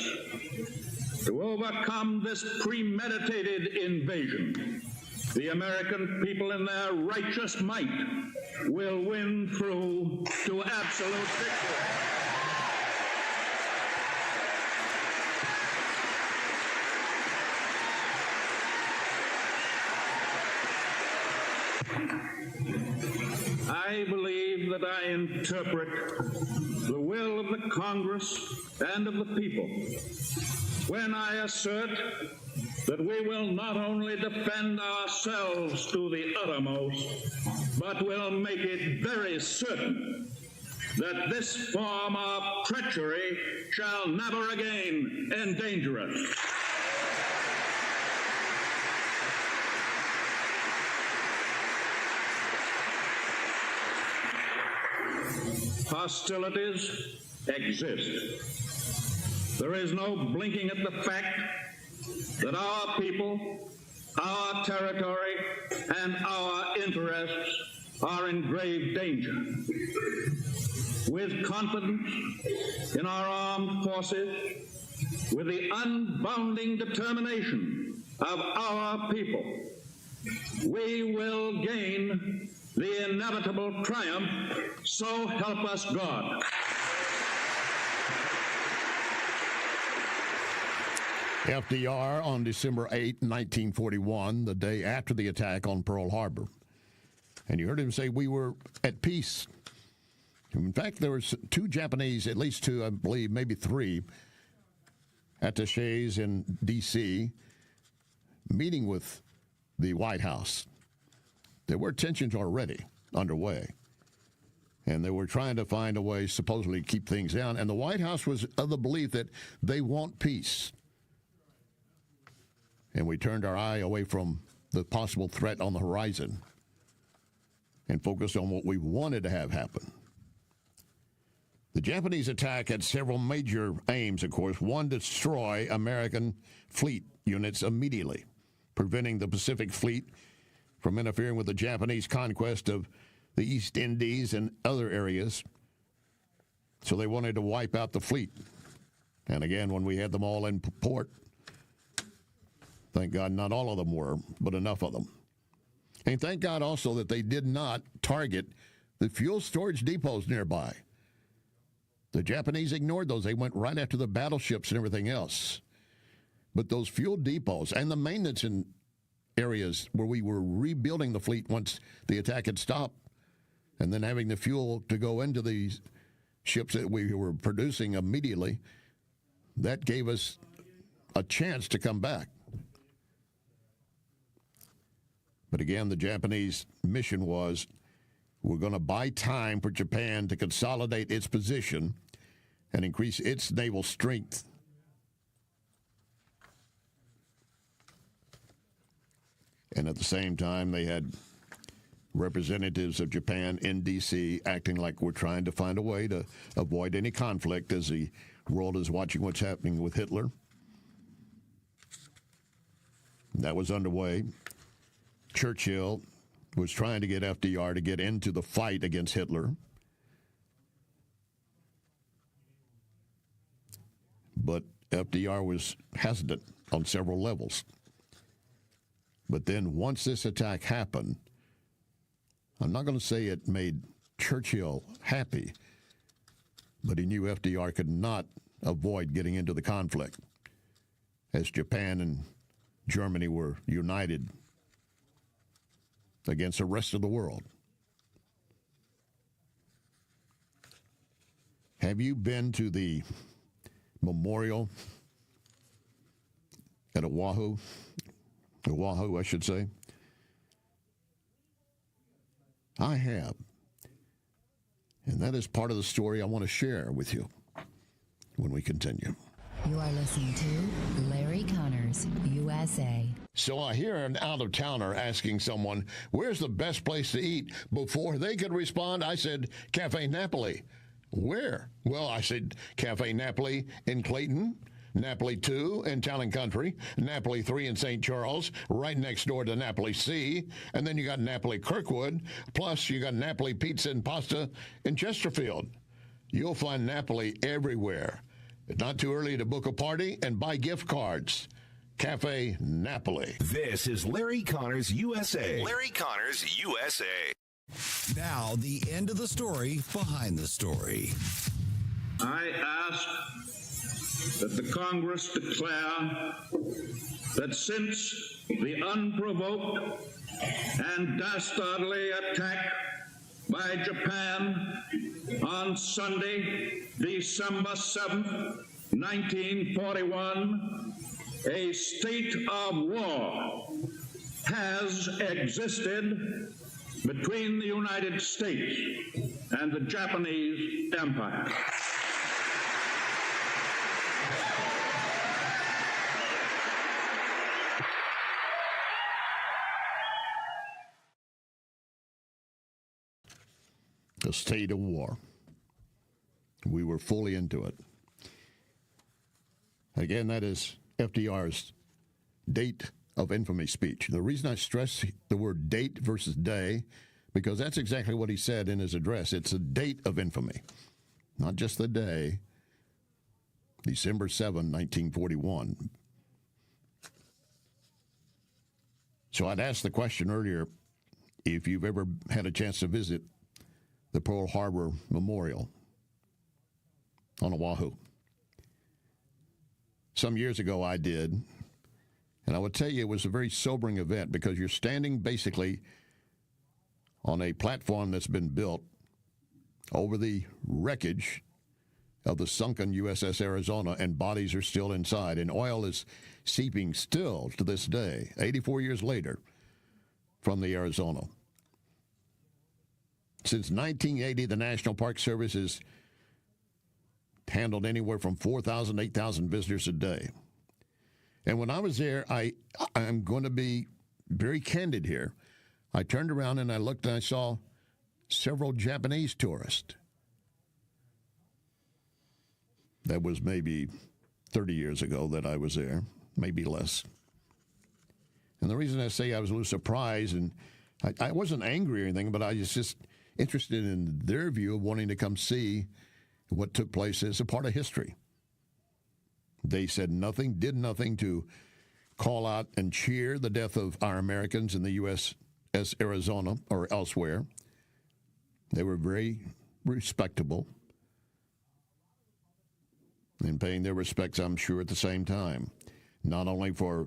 to overcome this premeditated invasion, the American people in their righteous might will win through to absolute victory. I believe that I interpret the will of the Congress and of the people when I assert that we will not only defend ourselves to the uttermost, but will make it very certain that this form of treachery shall never again endanger us. Hostilities exist. There is no blinking at the fact that our people, our territory, and our interests are in grave danger. With confidence in our armed forces, with the unbounding determination of our people, we will gain the inevitable triumph, so help us God. FDR on December 8, 1941, the day after the attack on Pearl Harbor. And you heard him say we were at peace. In fact, there were 2 Japanese, at least 2, I believe, maybe 3, attachés in D.C. meeting with the White House. There were tensions already underway, and they were trying to find a way, supposedly, to keep things down. And the White House was of the belief that they want peace. And we turned our eye away from the possible threat on the horizon and focused on what we wanted to have happen. The Japanese attack had several major aims, of course. One, destroy American fleet units immediately, preventing the Pacific Fleet from interfering with the Japanese conquest of the East Indies and other areas. So they wanted to wipe out the fleet. And again, when we had them all in port, thank God not all of them were, but enough of them. And thank God also that they did not target the fuel storage depots nearby. The Japanese ignored those. They went right after the battleships and everything else. But those fuel depots and the maintenance in areas where we were rebuilding the fleet once the attack had stopped, and then having the fuel to go into these ships that we were producing immediately, that gave us a chance to come back. But again, the Japanese mission was, we're going to buy time for Japan to consolidate its position and increase its naval strength. And at the same time, they had representatives of Japan in D.C. acting like we're trying to find a way to avoid any conflict as the world is watching what's happening with Hitler. That was underway. Churchill was trying to get FDR to get into the fight against Hitler. But FDR was hesitant on several levels. But then once this attack happened, I'm not going to say it made Churchill happy, but he knew FDR could not avoid getting into the conflict as Japan and Germany were united against the rest of the world. Have you been to the memorial at Oahu, I should say? I have. And that is part of the story I want to share with you when we continue. You are listening to Larry Connors, USA. So I hear an out-of-towner asking someone, where's the best place to eat? Before they could respond, I said, Cafe Napoli. Where? Well, I said, Cafe Napoli in Clayton, Napoli 2 in Town and Country, Napoli 3 in St. Charles, right next door to Napoli C, and then you got Napoli Kirkwood, plus you got Napoli Pizza and Pasta in Chesterfield. You'll find Napoli everywhere. It's not too early to book a party and buy gift cards. Cafe Napoli. This is Larry Connors USA. Larry Connors USA. Now, the end of the story behind the story. I ask that the Congress declare that since the unprovoked and dastardly attack by Japan on Sunday, December 7th, 1941, a state of war has existed between the United States and the Japanese Empire. A state of war. We were fully into it. Again, that is FDR's date of infamy speech. The reason I stress the word date versus day, because that's exactly what he said in his address. It's a date of infamy, not just the day, December 7, 1941. So I'd asked the question earlier, if you've ever had a chance to visit the Pearl Harbor Memorial on Oahu. Some years ago I did, and I would tell you it was a very sobering event because you're standing basically on a platform that's been built over the wreckage of the sunken USS Arizona, and bodies are still inside, and oil is seeping still to this day, 84 years later, from the Arizona. Since 1980, the National Park Service has handled anywhere from 4,000 to 8,000 visitors a day. And when I was there, I'm going to be very candid here. I turned around and I looked and I saw several Japanese tourists. That was maybe 30 years ago that I was there, maybe less. And the reason I say I was a little surprised, and I wasn't angry or anything, but I was just interested in their view of wanting to come see what took place as a part of history. They said nothing, did nothing to call out and cheer the death of our Americans in the USS Arizona or elsewhere. They were very respectable and paying their respects, I'm sure, at the same time, not only for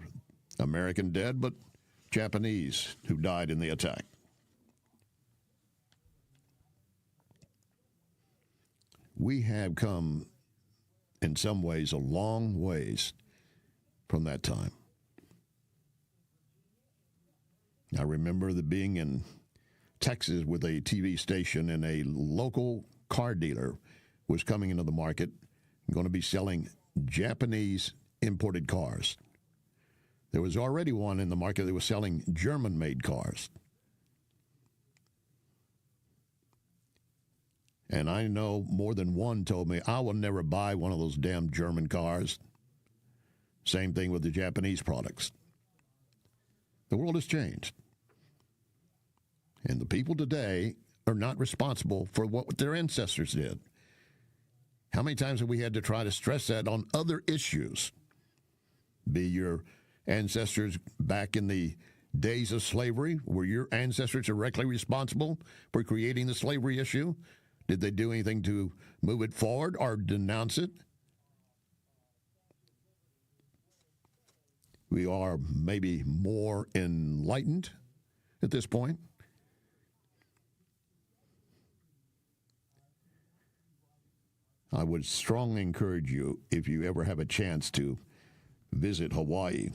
American dead, but Japanese who died in the attack. We have come in some ways, a long ways from that time. I remember being in Texas with a TV station, and a local car dealer was coming into the market and going to be selling Japanese imported cars. There was already one in the market that was selling German-made cars. And I know more than one told me, I will never buy one of those damn German cars. Same thing with the Japanese products. The world has changed. And the people today are not responsible for what their ancestors did. How many times have we had to try to stress that on other issues? Be your ancestors back in the days of slavery, were your ancestors directly responsible for creating the slavery issue? Did they do anything to move it forward or denounce it? We are maybe more enlightened at this point. I would strongly encourage you, if you ever have a chance to visit Hawaii,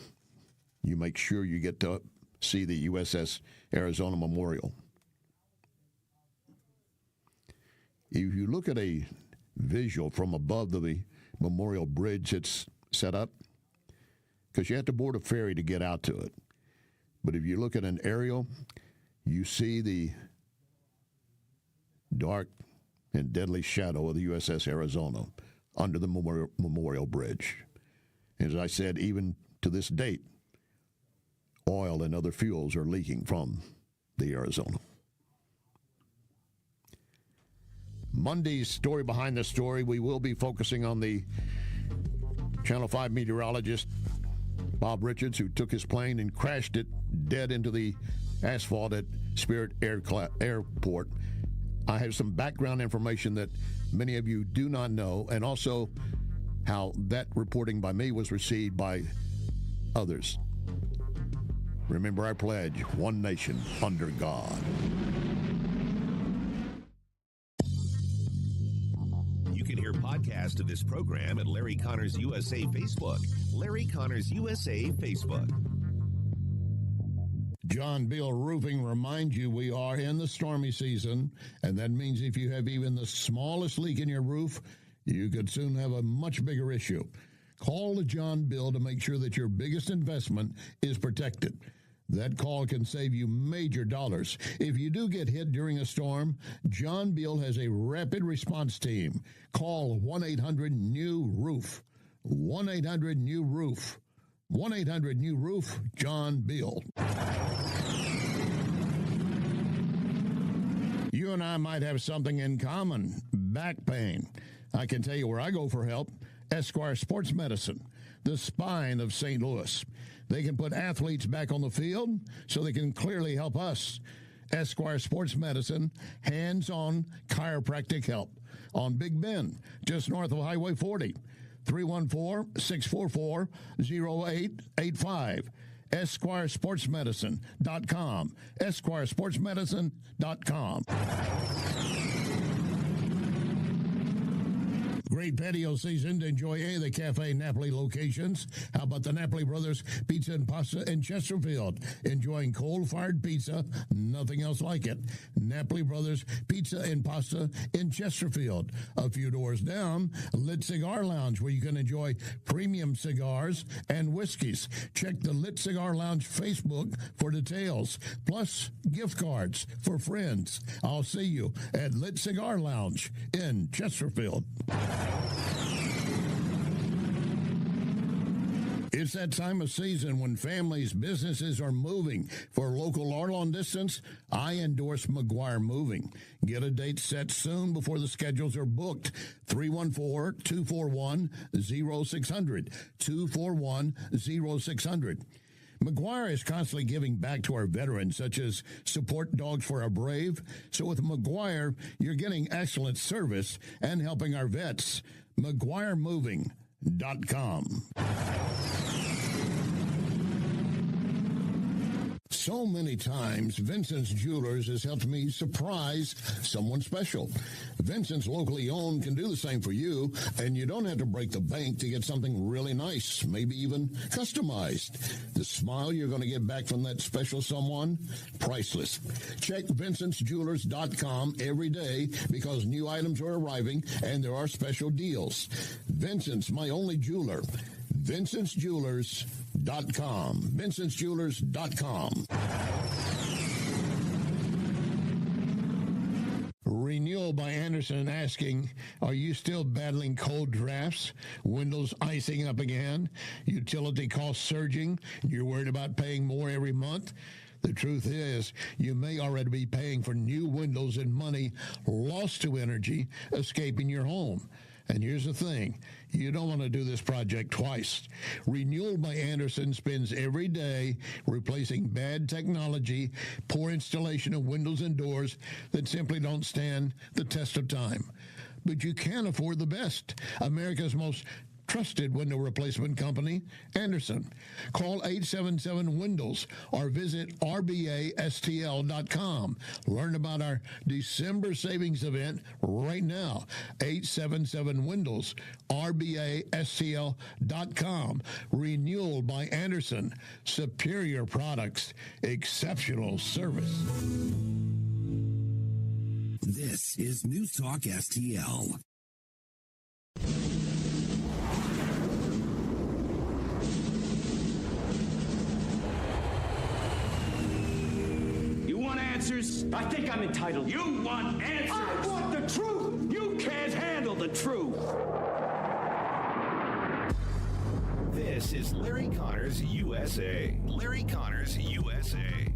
you make sure you get to see the USS Arizona Memorial. If you look at a visual from above the Memorial Bridge, it's set up, because you have to board a ferry to get out to it. But if you look at an aerial, you see the dark and deadly shadow of the USS Arizona under the Memorial Bridge. As I said, even to this date, oil and other fuels are leaking from the Arizona. Monday's story behind the story, we will be focusing on the Channel 5 meteorologist Bob Richards, who took his plane and crashed it dead into the asphalt at Spirit Airport. I have some background information that many of you do not know, and also how that reporting by me was received by others. Remember our pledge, one nation under God. You can hear podcasts of this program at Larry Connors USA Facebook. Larry Connors USA Facebook. John Beal Roofing reminds you we are in the stormy season, and that means if you have even the smallest leak in your roof, you could soon have a much bigger issue. Call the John Beal to make sure that your biggest investment is protected. That call can save you major dollars. If you do get hit during a storm, John Beal has a rapid response team. Call 1-800-NEW-ROOF. 1-800-NEW-ROOF. 1-800-NEW-ROOF, John Beal. You and I might have something in common, back pain. I can tell you where I go for help, Esquire Sports Medicine, the spine of St. Louis. They can put athletes back on the field so they can clearly help us. Esquire Sports Medicine, hands-on chiropractic help on Big Bend, just north of Highway 40. 314-644-0885. EsquireSportsMedicine.com. EsquireSportsMedicine.com. Great patio season to enjoy any of the Cafe Napoli locations. How about the Napoli Brothers Pizza and Pasta in Chesterfield? Enjoying coal-fired pizza, nothing else like it. Napoli Brothers Pizza and Pasta in Chesterfield. A few doors down, Lit Cigar Lounge, where you can enjoy premium cigars and whiskeys. Check the Lit Cigar Lounge Facebook for details, plus gift cards for friends. I'll see you at Lit Cigar Lounge in Chesterfield. It's that time of season when families, businesses are moving. For local or long distance, I endorse McGuire Moving. Get a date set soon before the schedules are booked. 314-241-0600. 241-0600. McGuire is constantly giving back to our veterans, such as Support Dogs for Our Brave. So with McGuire, you're getting excellent service and helping our vets. McGuireMoving.com. So many times, Vincent's Jewelers has helped me surprise someone special. Vincent's locally owned can do the same for you, and you don't have to break the bank to get something really nice, maybe even customized. The smile you're going to get back from that special someone, priceless. Check VincentsJewelers.com every day because new items are arriving and there are special deals. Vincent's, my only jeweler. VincentsJewelers.com. VincentsJewelers.com. Renewal by Anderson asking, are you still battling cold drafts? Windows icing up again? Utility costs surging? You're worried about paying more every month? The truth is, you may already be paying for new windows and money lost to energy escaping your home. And here's the thing, you don't want to do this project twice. Renewal by Anderson spends every day replacing bad technology, poor installation of windows and doors that simply don't stand the test of time. But you can afford the best. America's most trusted window replacement company, Anderson. Call 877-WINDOWS or visit rbastl.com. Learn about our December savings event right now. 877-WINDOWS, rbastl.com. Renewal by Anderson. Superior products, exceptional service. This is News Talk STL. Answers? I think I'm entitled. You want answers? I want the truth. You can't handle the truth. This is Larry Connors USA. Larry Connors USA.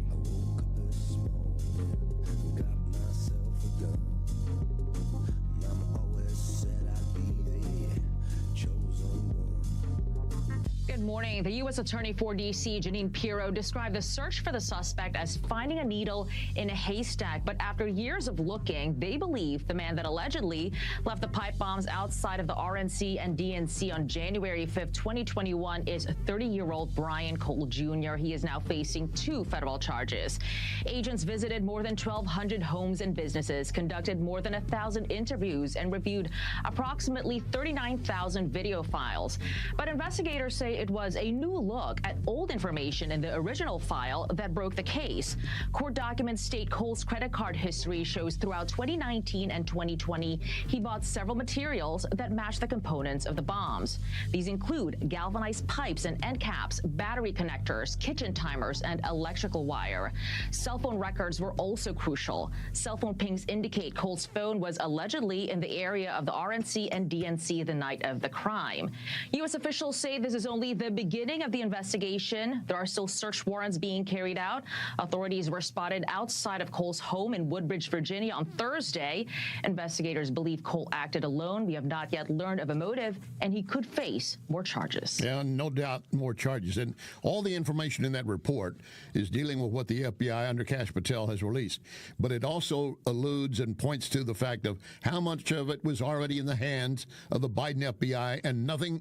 Good morning. The U.S. Attorney for D.C., Jeanine Pirro, described the search for the suspect as finding a needle in a haystack. But after years of looking, they believe the man that allegedly left the pipe bombs outside of the RNC and DNC on January 5th, 2021 is 30-year-old Brian Cole Jr. He is now facing 2 federal charges. Agents visited more than 1,200 homes and businesses, conducted more than 1,000 interviews, and reviewed approximately 39,000 video files. But investigators say it was a new look at old information in the original file that broke the case. Court documents state Cole's credit card history shows throughout 2019 and 2020, he bought several materials that match the components of the bombs. These include galvanized pipes and end caps, battery connectors, kitchen timers, and electrical wire. Cell phone records were also crucial. Cell phone pings indicate Cole's phone was allegedly in the area of the RNC and DNC the night of the crime. U.S. officials say this is only the beginning of the investigation. There are still search warrants being carried out. Authorities were spotted outside of Cole's home in Woodbridge, Virginia on Thursday. Investigators believe Cole acted alone. We have not yet learned of a motive, and he could face more charges. Yeah, no doubt more charges. And all the information in that report is dealing with what the FBI under Kash Patel has released. But it also alludes and points to the fact of how much of it was already in the hands of the Biden FBI, and nothing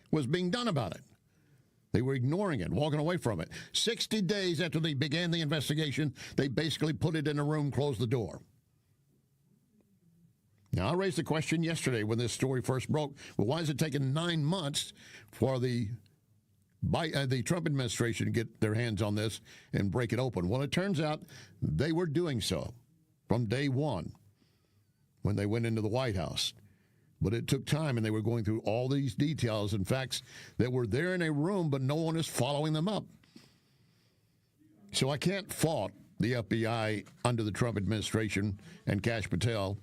was being done about it. They were ignoring it, walking away from it. 60 days after they began the investigation, they basically put it in a room, closed the door. Now, I raised the question yesterday when this story first broke. Well, why is it taking 9 months for the Trump administration to get their hands on this and break it open? Well, it turns out they were doing so from day one when they went into the White House. But it took time, and they were going through all these details and facts that were there in a room, but no one is following them up. So I can't fault the FBI under the Trump administration and Kash Patel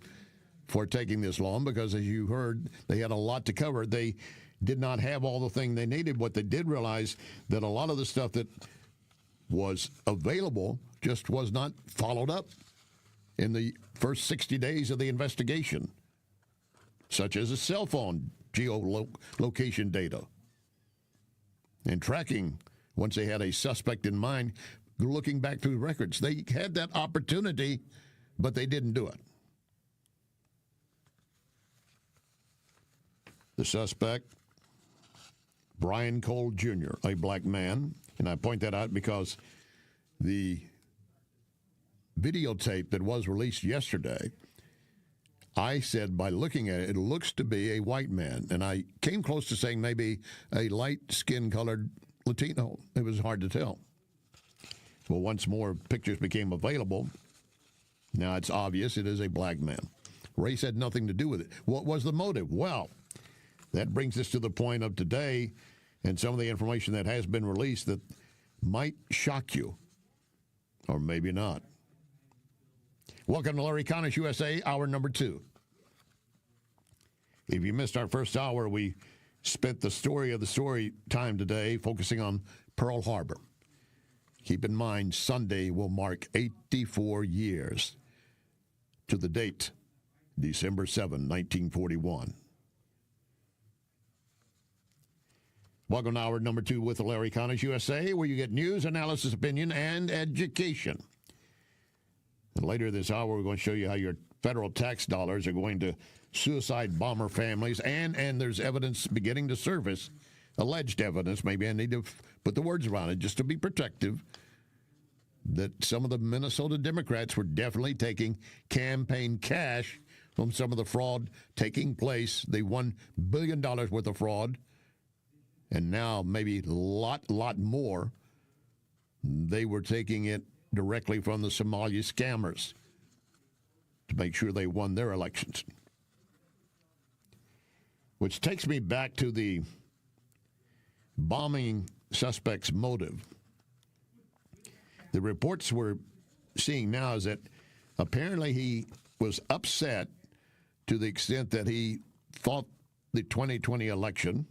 for taking this long, because as you heard, they had a lot to cover. They did not have all the thing they needed. What they did realize that a lot of the stuff that was available just was not followed up in the first 60 days of the investigation, such as a cell phone geolocation data and tracking once they had a suspect in mind, looking back through records. They had that opportunity, but they didn't do it. The suspect, Brian Cole Jr., a black man, and I point that out because the videotape that was released yesterday, I said by looking at it, it looks to be a white man. And I came close to saying maybe a light-skin-colored Latino. It was hard to tell. Well, once more pictures became available, now it's obvious it is a black man. Race had nothing to do with it. What was the motive? Well, that brings us to the point of today and some of the information that has been released that might shock you, or maybe not. Welcome to Larry Connors USA, hour number 2. If you missed our first hour, we spent the story of the story time today focusing on Pearl Harbor. Keep in mind, Sunday will mark 84 years to the date, December 7, 1941. Welcome to hour number 2 with Larry Connors USA, where you get news, analysis, opinion, and education. And later this hour, we're going to show you how your federal tax dollars are going to suicide bomber families, and there's evidence beginning to surface, alleged evidence, maybe I need to put the words around it just to be protective, that some of the Minnesota Democrats were definitely taking campaign cash from some of the fraud taking place. The $1 billion worth of fraud, and now maybe a lot more. They were taking it directly from the Somalia scammers to make sure they won their elections. Which takes me back to the bombing suspect's motive. The reports we're seeing now is that apparently he was upset to the extent that he fought the 2020 election.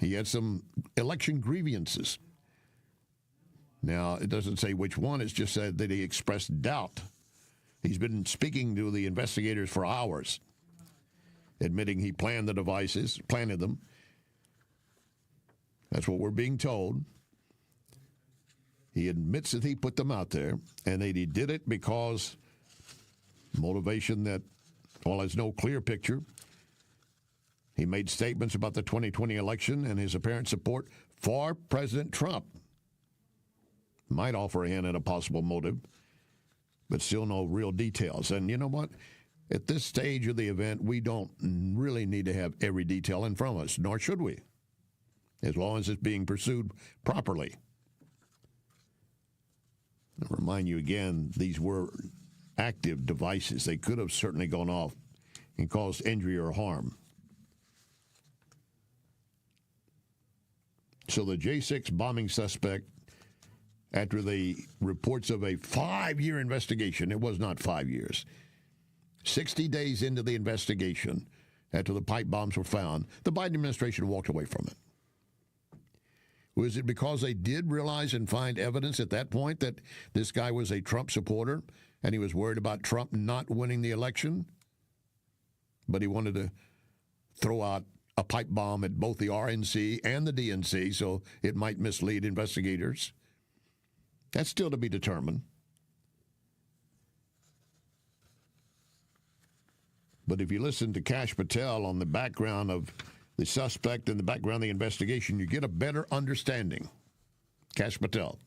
He had some election grievances. Now, it doesn't say which one. It's just said that he expressed doubt. He's been speaking to the investigators for hours, admitting he planned the devices, planted them. That's what we're being told. He admits that he put them out there, and that he did it because motivation that, well, there's no clear picture. He made statements about the 2020 election and his apparent support for President Trump. Might offer a hint at a possible motive, but still no real details. And you know what? At this stage of the event, we don't really need to have every detail in front of us, nor should we, as long as it's being pursued properly. I'll remind you again, these were active devices. They could have certainly gone off and caused injury or harm. So the J6 bombing suspect, after the reports of a 5-year investigation, it was not 5 years, 60 days into the investigation, after the pipe bombs were found, the Biden administration walked away from it. Was it because they did realize and find evidence at that point that this guy was a Trump supporter and he was worried about Trump not winning the election? But he wanted to throw out a pipe bomb at both the RNC and the DNC so it might mislead investigators. That's still to be determined. But if you listen to Kash Patel on the background of the suspect and the background of the investigation, you get a better understanding. Kash Patel.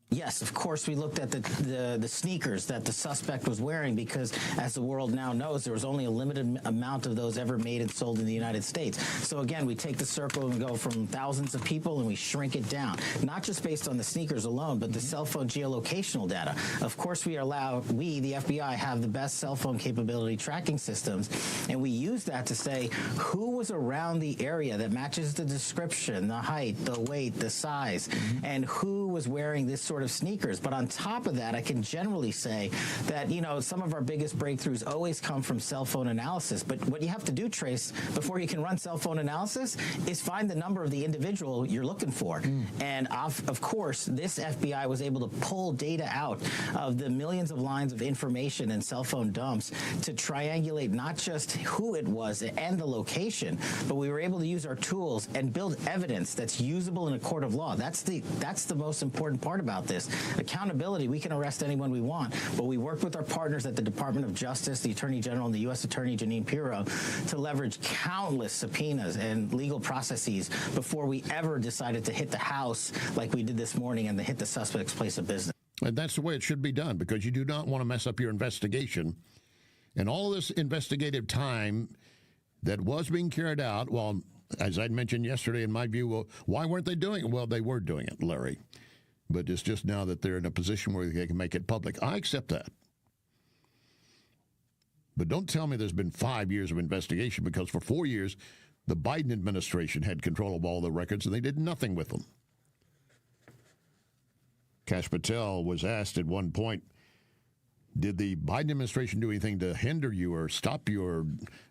Yes, of course, we looked at the sneakers that the suspect was wearing because, as the world now knows, there was only a limited amount of those ever made and sold in the United States. So, again, we take the circle and go from thousands of people and we shrink it down, not just based on the sneakers alone, but the cell phone geolocational data. Of course, we, the FBI, have the best cell phone capability tracking systems, and we use that to say who was around the area that matches the description, the height, the weight, the size, and who was wearing this sort of sneakers. But on top of that, I can generally say that, you know, some of our biggest breakthroughs always come from cell phone analysis. But what you have to do, Trace, before you can run cell phone analysis is find the number of the individual you're looking for. And of course, this FBI was able to pull data out of the millions of lines of information and cell phone dumps to triangulate not just who it was and the location, but we were able to use our tools and build evidence that's usable in a court of law. That's the most important part about this. this. Accountability, we can arrest anyone we want, but we worked with our partners at the Department of Justice, the Attorney General, and the U.S. Attorney Jeanine Pirro to leverage countless subpoenas and legal processes before we ever decided to hit the house like we did this morning and to hit the suspect's place of business. And that's the way it should be done, because you do not want to mess up your investigation. And all of this investigative time that was being carried out, well, as I'd mentioned yesterday, in my view, well, why weren't they doing it? Well, they were doing it, Larry. But it's just now that they're in a position where they can make it public. I accept that. But don't tell me there's been 5 years of investigation, because for 4 years, the Biden administration had control of all the records, and they did nothing with them. Kash Patel was asked at one point, did the Biden administration do anything to hinder you or stop you or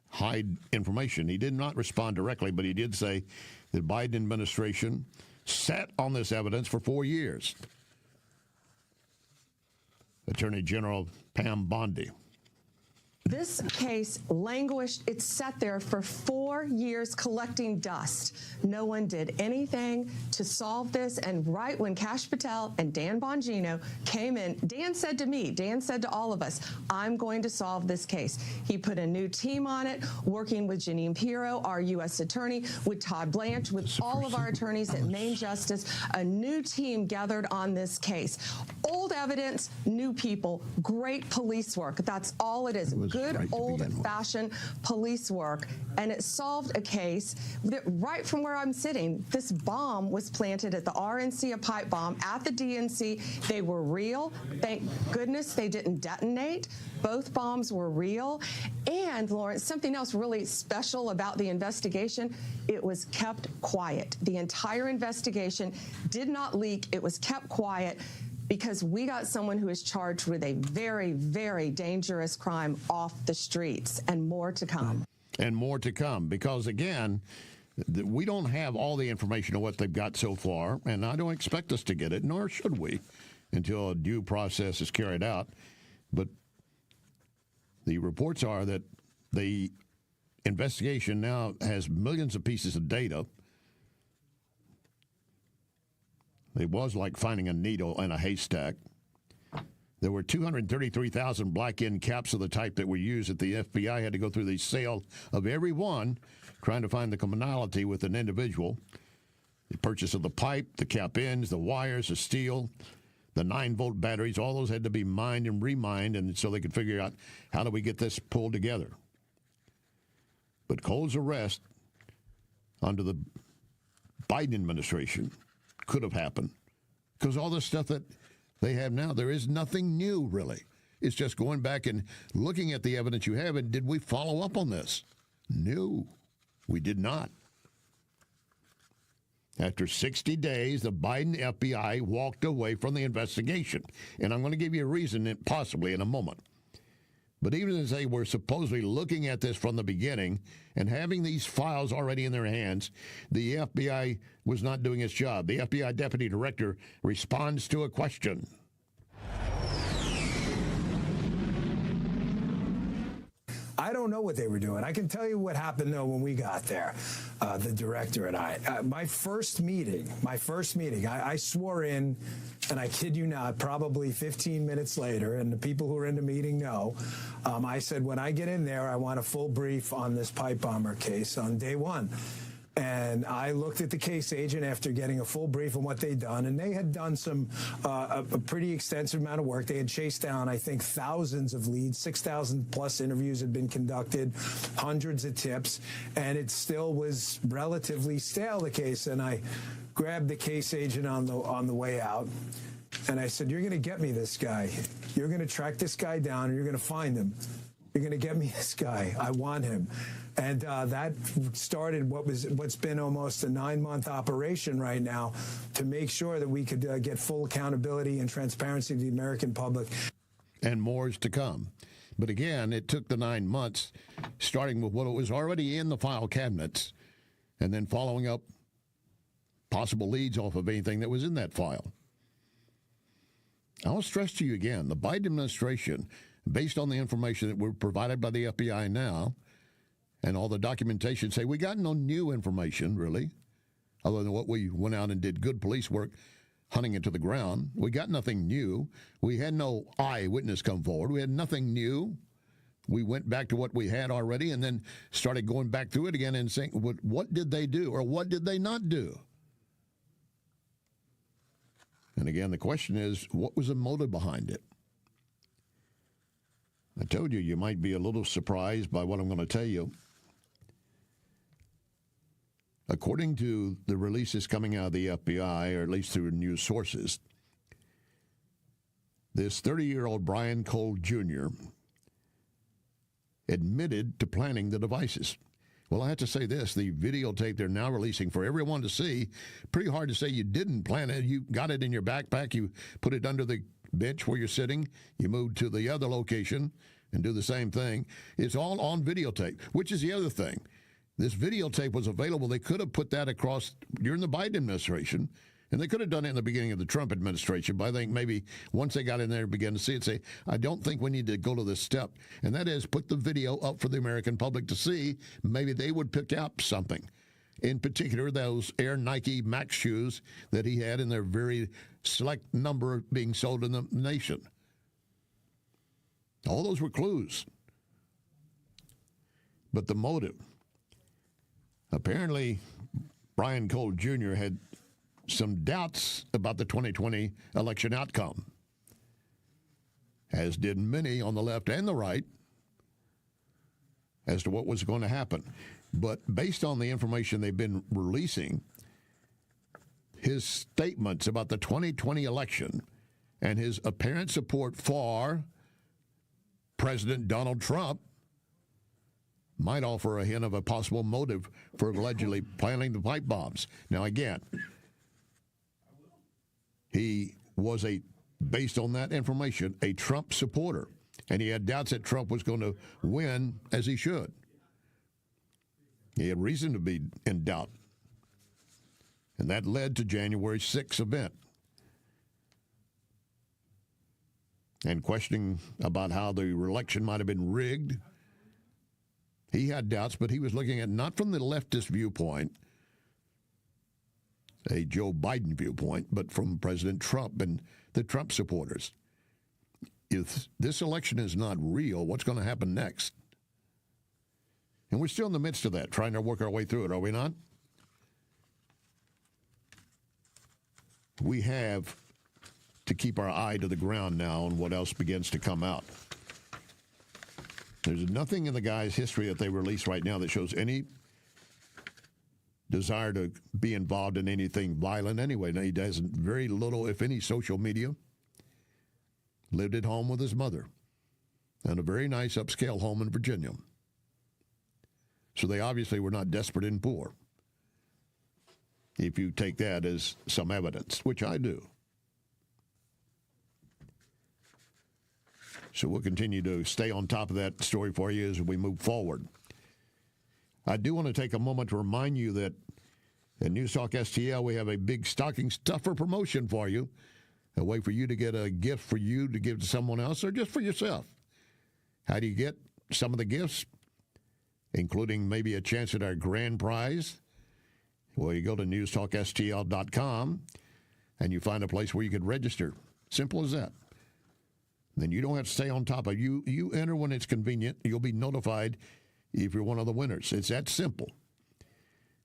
hide information? He did not respond directly, but he did say the Biden administration sat on this evidence for 4 years. Attorney General Pam Bondi. This case languished. It sat there for 4 years collecting dust. No one did anything to solve this. And right when Kash Patel and Dan Bongino came in, Dan said to me, Dan said to all of us, I'm going to solve this case. He put a new team on it, working with Jeanine Pirro, our U.S. attorney, with Todd Blanche, with all of our attorneys at Maine Justice. A new team gathered on this case. Old evidence, new people, great police work. That's all it is. Good old-fashioned police work, and it solved a case that right from where I'm sitting, this bomb was planted at the RNC, a pipe bomb, at the DNC. They were real. Thank goodness they didn't detonate. Both bombs were real. And, Lawrence, something else really special about the investigation, it was kept quiet. The entire investigation did not leak. It was kept quiet, because we got someone who is charged with a very, very dangerous crime off the streets, and more to come. And more to come, because, again, we don't have all the information of what they've got so far, and I don't expect us to get it, nor should we, until a due process is carried out. But the reports are that the investigation now has millions of pieces of data. It was like finding a needle in a haystack. There were 233,000 black-end caps of the type that were used that the FBI had to go through the sale of every one, trying to find the commonality with an individual. The purchase of the pipe, the cap ends, the wires, the steel, the 9-volt batteries, all those had to be mined and remined, and so they could figure out, how do we get this pulled together? But Cole's arrest under the Biden administration could have happened, because all the stuff that they have now, there is nothing new, really. It's just going back and looking at the evidence you have, and did we follow up on this? No, we did not. After 60 days, the Biden FBI walked away from the investigation, and I'm going to give you a reason, possibly in a moment. But even as they were supposedly looking at this from the beginning and having these files already in their hands, the FBI was not doing its job. The FBI deputy director responds to a question. I don't know what they were doing. I can tell you what happened, though, when we got there, the director and I. My first meeting, I swore in, and I kid you not, probably 15 minutes later, and the people who are in the meeting know, I said, when I get in there, I want a full brief on this pipe bomber case on day one. And I looked at the case agent after getting a full brief on what they'd done, and they had done some a pretty extensive amount of work. They had chased down, I think, thousands of leads, 6,000 plus interviews had been conducted, hundreds of tips, and it still was relatively stale, the case. And I grabbed the case agent on the way out, and I said, "You're going to get me this guy. You're going to track this guy down, and you're going to find him. You're going to get me this guy. I want him." And that started what's been almost a 9-month operation right now to make sure that we could get full accountability and transparency to the American public. And more is to come. But again, it took the 9 months, starting with what was already in the file cabinets, and then following up possible leads off of anything that was in that file. I'll stress to you again, the Biden administration, based on the information that we're provided by the FBI now, and all the documentation, say we got no new information, really, other than what we went out and did good police work, hunting it to the ground. We got nothing new. We had no eyewitness come forward. We had nothing new. We went back to what we had already and then started going back through it again and saying, what did they do or what did they not do? And again, the question is, what was the motive behind it? I told you, you might be a little surprised by what I'm going to tell you. According to the releases coming out of the FBI, or at least through news sources, this 30-year-old Brian Cole Jr. admitted to planning the devices. Well, I have to say this, the videotape they're now releasing for everyone to see, pretty hard to say you didn't plan it. You got it in your backpack, you put it under the bench where you're sitting, you moved to the other location and do the same thing. It's all on videotape, which is the other thing. This videotape was available. They could have put that across during the Biden administration, and they could have done it in the beginning of the Trump administration. But I think maybe once they got in there and began to see it, say, I don't think we need to go to this step. And that is put the video up for the American public to see. Maybe they would pick up something. In particular, those Air Nike Max shoes that he had in their very select number being sold in the nation. All those were clues. But the motive. Apparently, Brian Cole Jr. had some doubts about the 2020 election outcome, as did many on the left and the right, as to what was going to happen. But based on the information they've been releasing, his statements about the 2020 election and his apparent support for President Donald Trump might offer a hint of a possible motive for allegedly planting the pipe bombs. Now, again, he was, based on that information, a Trump supporter, and he had doubts that Trump was going to win as he should. He had reason to be in doubt. And that led to January 6th event. And questioning about how the election might have been rigged. He had doubts, but he was looking at not from the leftist viewpoint, a Joe Biden viewpoint, but from President Trump and the Trump supporters. If this election is not real, what's going to happen next? And we're still in the midst of that, trying to work our way through it, are we not? We have to keep our eye to the ground now on what else begins to come out. There's nothing in the guy's history that they release right now that shows any desire to be involved in anything violent anyway. Now, he does very little, if any, social media. Lived at home with his mother in a very nice upscale home in Virginia. So they obviously were not desperate and poor, if you take that as some evidence, which I do. So we'll continue to stay on top of that story for you as we move forward. I do want to take a moment to remind you that at NewsTalkSTL, we have a big stocking stuffer promotion for you, a way for you to get a gift for you to give to someone else or just for yourself. How do you get some of the gifts, including maybe a chance at our grand prize? Well, you go to NewsTalkSTL.com and you find a place where you can register. Simple as that. Then you don't have to stay on top of it. You enter when it's convenient. You'll be notified if you're one of the winners. It's that simple.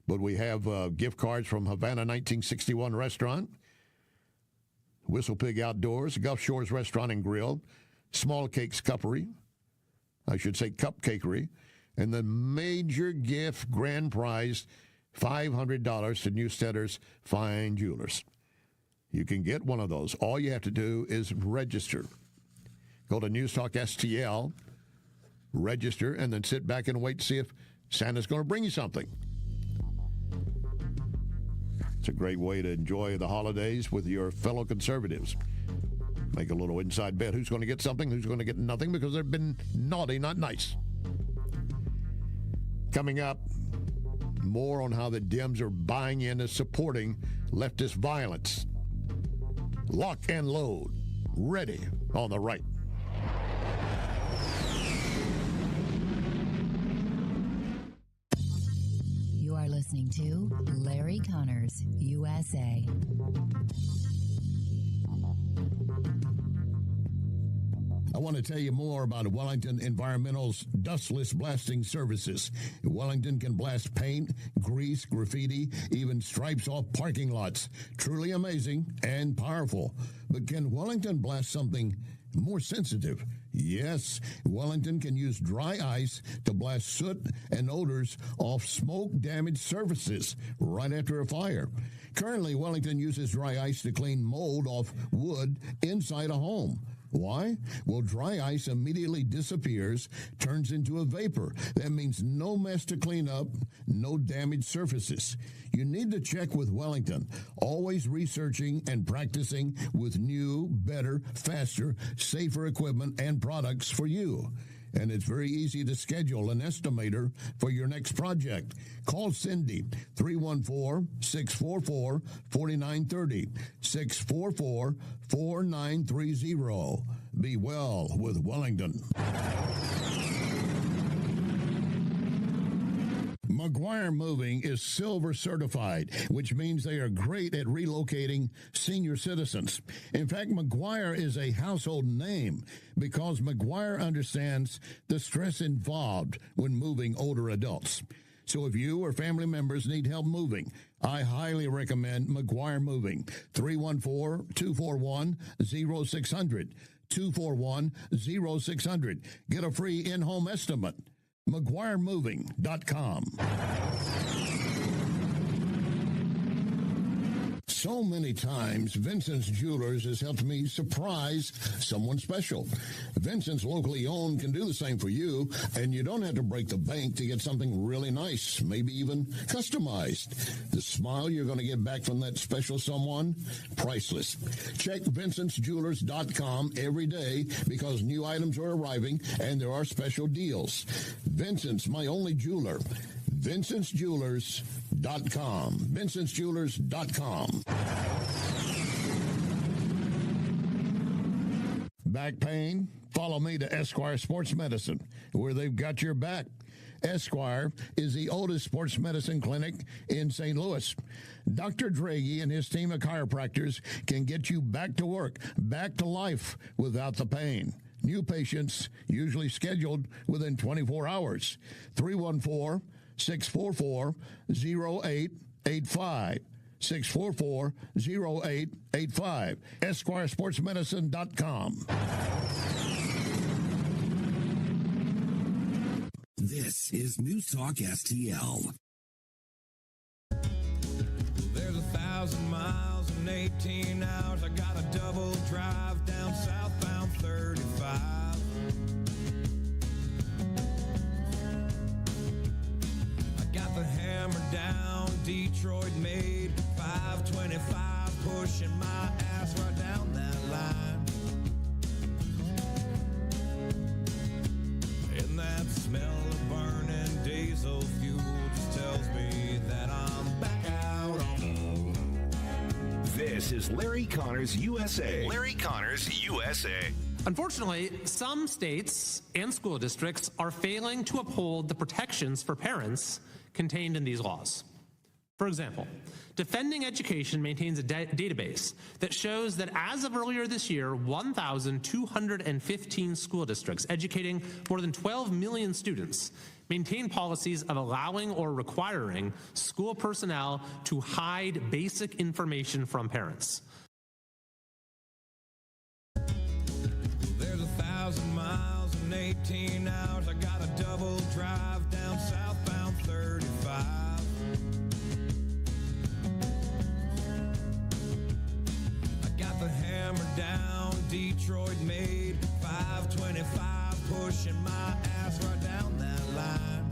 But we have gift cards from Havana 1961 Restaurant, Whistle Pig Outdoors, Gulf Shores Restaurant and Grill, Small Cakes Cuppery, I should say Cupcakery, and the major gift grand prize, $500 to Newstetter's Fine Jewelers. You can get one of those. All you have to do is register. Go to NewsTalkSTL, register, and then sit back and wait to see if Santa's going to bring you something. It's a great way to enjoy the holidays with your fellow conservatives. Make a little inside bet who's going to get something, who's going to get nothing, because they've been naughty, not nice. Coming up, more on how the Dems are buying into supporting leftist violence. Lock and load. Ready on the right. You are listening to Larry Connors, USA. I want to tell you more about Wellington Environmental's dustless blasting services. Wellington can blast paint, grease, graffiti, even stripes off parking lots. Truly amazing and powerful. But can Wellington blast something more sensitive? Yes, Wellington can use dry ice to blast soot and odors off smoke-damaged surfaces right after a fire. Currently, Wellington uses dry ice to clean mold off wood inside a home. Why? Well, dry ice immediately disappears, turns into a vapor. That means no mess to clean up, no damaged surfaces. You need to check with Wellington, always researching and practicing with new, better, faster, safer equipment and products for you. And it's very easy to schedule an estimator for your next project. Call Cindy, 314-644-4930, 644-4930. Be well with Wellington. McGuire Moving is silver certified, which means they are great at relocating senior citizens. In fact, McGuire is a household name because McGuire understands the stress involved when moving older adults. So if you or family members need help moving, I highly recommend McGuire Moving. 314-241-0600. 241-0600. Get a free in-home estimate. McGuireMoving.com. So many times, Vincent's Jewelers has helped me surprise someone special. Vincent's, locally owned, can do the same for you, and you don't have to break the bank to get something really nice, maybe even customized. The smile you're going to get back from that special someone, priceless. Check Vincent'sJewelers.com every day because new items are arriving and there are special deals. Vincent's, my only jeweler. Vincent'sJewelers.com. Vincent'sJewelers.com. Back pain? Follow me to Esquire Sports Medicine, where they've got your back. Esquire is the oldest sports medicine clinic in St. Louis. Dr. Draghi and his team of chiropractors can get you back to work, back to life without the pain. New patients usually scheduled within 24 hours. 314-644-0885. 644-0885. EsquireSportsMedicine.com. This is News Talk STL. There's 1,000 miles and 18 hours. I got a double drive down southbound 35. I got the hammer down, Detroit made 525, pushing my ass right down that line. And that smell of burning diesel fuel just tells me that I'm back out on. This is Larry Connors USA. Larry Connors USA. Unfortunately, some states and school districts are failing to uphold the protections for parents contained in these laws. For example, Defending Education maintains a database that shows that as of earlier this year, 1,215 school districts educating more than 12 million students maintain policies of allowing or requiring school personnel to hide basic information from parents. There's 1,000 miles and 18 hours. I got a double drive down southbound 35. I got the hammer down, Detroit made 525, pushing my ass right down that line.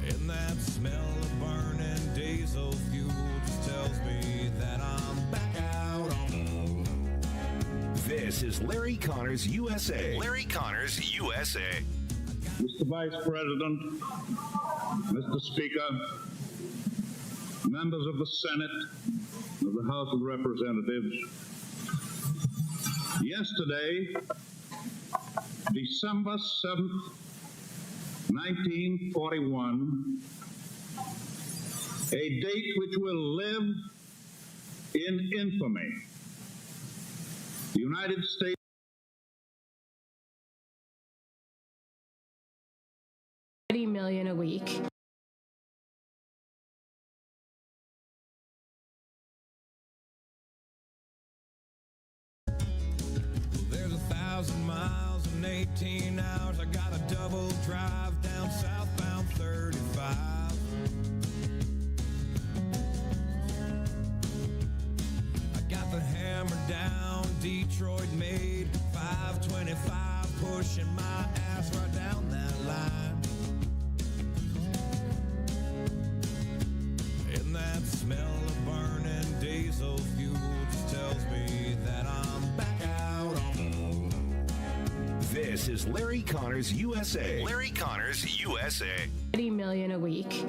And that smell of burning diesel fuel just tells me that I'm back out on. This is Larry Connors USA. Larry Connors USA. Mr. Vice President, Mr. Speaker, members of the Senate, of the House of Representatives, yesterday, December 7th, 1941, a date which will live in infamy, The United States. $30 million a week. There's 1,000 miles in 18 hours. I got a double drive down southbound 35. I got the hammer down, Detroit made 525, pushing my ass right down that line. And that smell of burning diesel fuel just tells me that I'm back out on the road. This is Larry Connors USA. Larry Connors USA. $30 million a week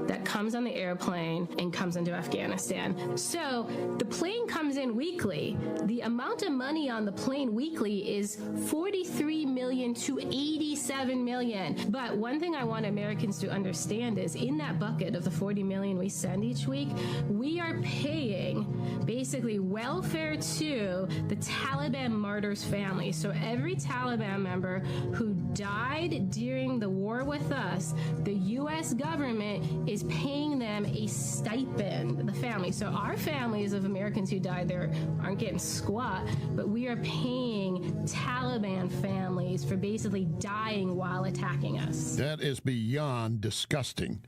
that comes on the airplane and comes into Afghanistan. So the plane comes in weekly. The amount of money on the plane weekly is $43 million to $87 million. But one thing I want Americans to understand is in that bucket of the $40 million we send each week, we are paying basically welfare to the Taliban martyrs' families. So every Taliban member who died during the war with us, the U.S. government is paying them a stipend, the family. So our families of Americans who died there aren't getting squat, but we are paying Taliban families for basically dying while attacking us. That is beyond disgusting.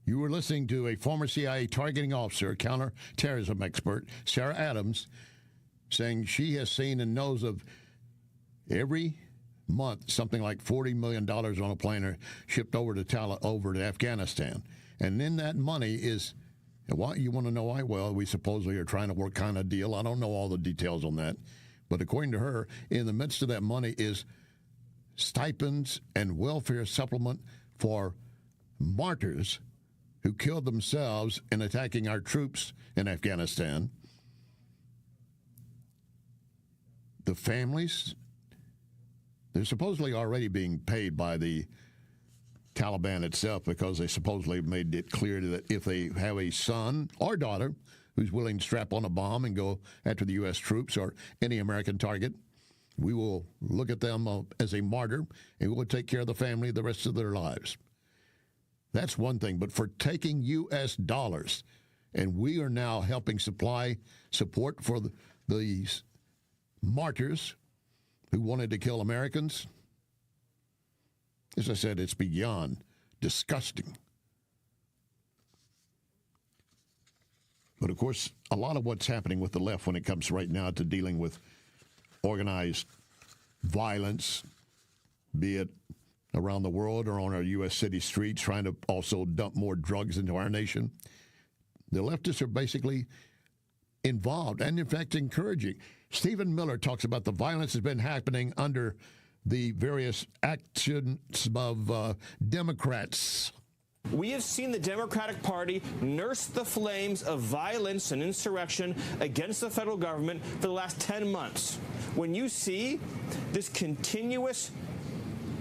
You were listening to a former CIA targeting officer, counterterrorism expert, Sarah Adams, saying she has seen and knows of every month something like $40 million on a plane are shipped over to Afghanistan. And then that money is, well, you want to know why? Well, we supposedly are trying to work kind of deal. I don't know all the details on that. But according to her, in the midst of that money is stipends and welfare supplement for martyrs who killed themselves in attacking our troops in Afghanistan. The families, they're supposedly already being paid by the Taliban itself because they supposedly made it clear that if they have a son or daughter who's willing to strap on a bomb and go after the U.S. troops or any American target, we will look at them as a martyr and we will take care of the family the rest of their lives. That's one thing. But for taking U.S. dollars, and we are now helping supply support for these martyrs who wanted to kill Americans, as I said, it's beyond disgusting. But, of course, a lot of what's happening with the left when it comes right now to dealing with organized violence, be it around the world or on our U.S. city streets, trying to also dump more drugs into our nation, the leftists are basically involved and, in fact, encouraging. Stephen Miller talks about the violence that's been happening under the various actions of Democrats. We have seen the Democratic Party nurse the flames of violence and insurrection against the federal government for the last 10 months. When you see this continuous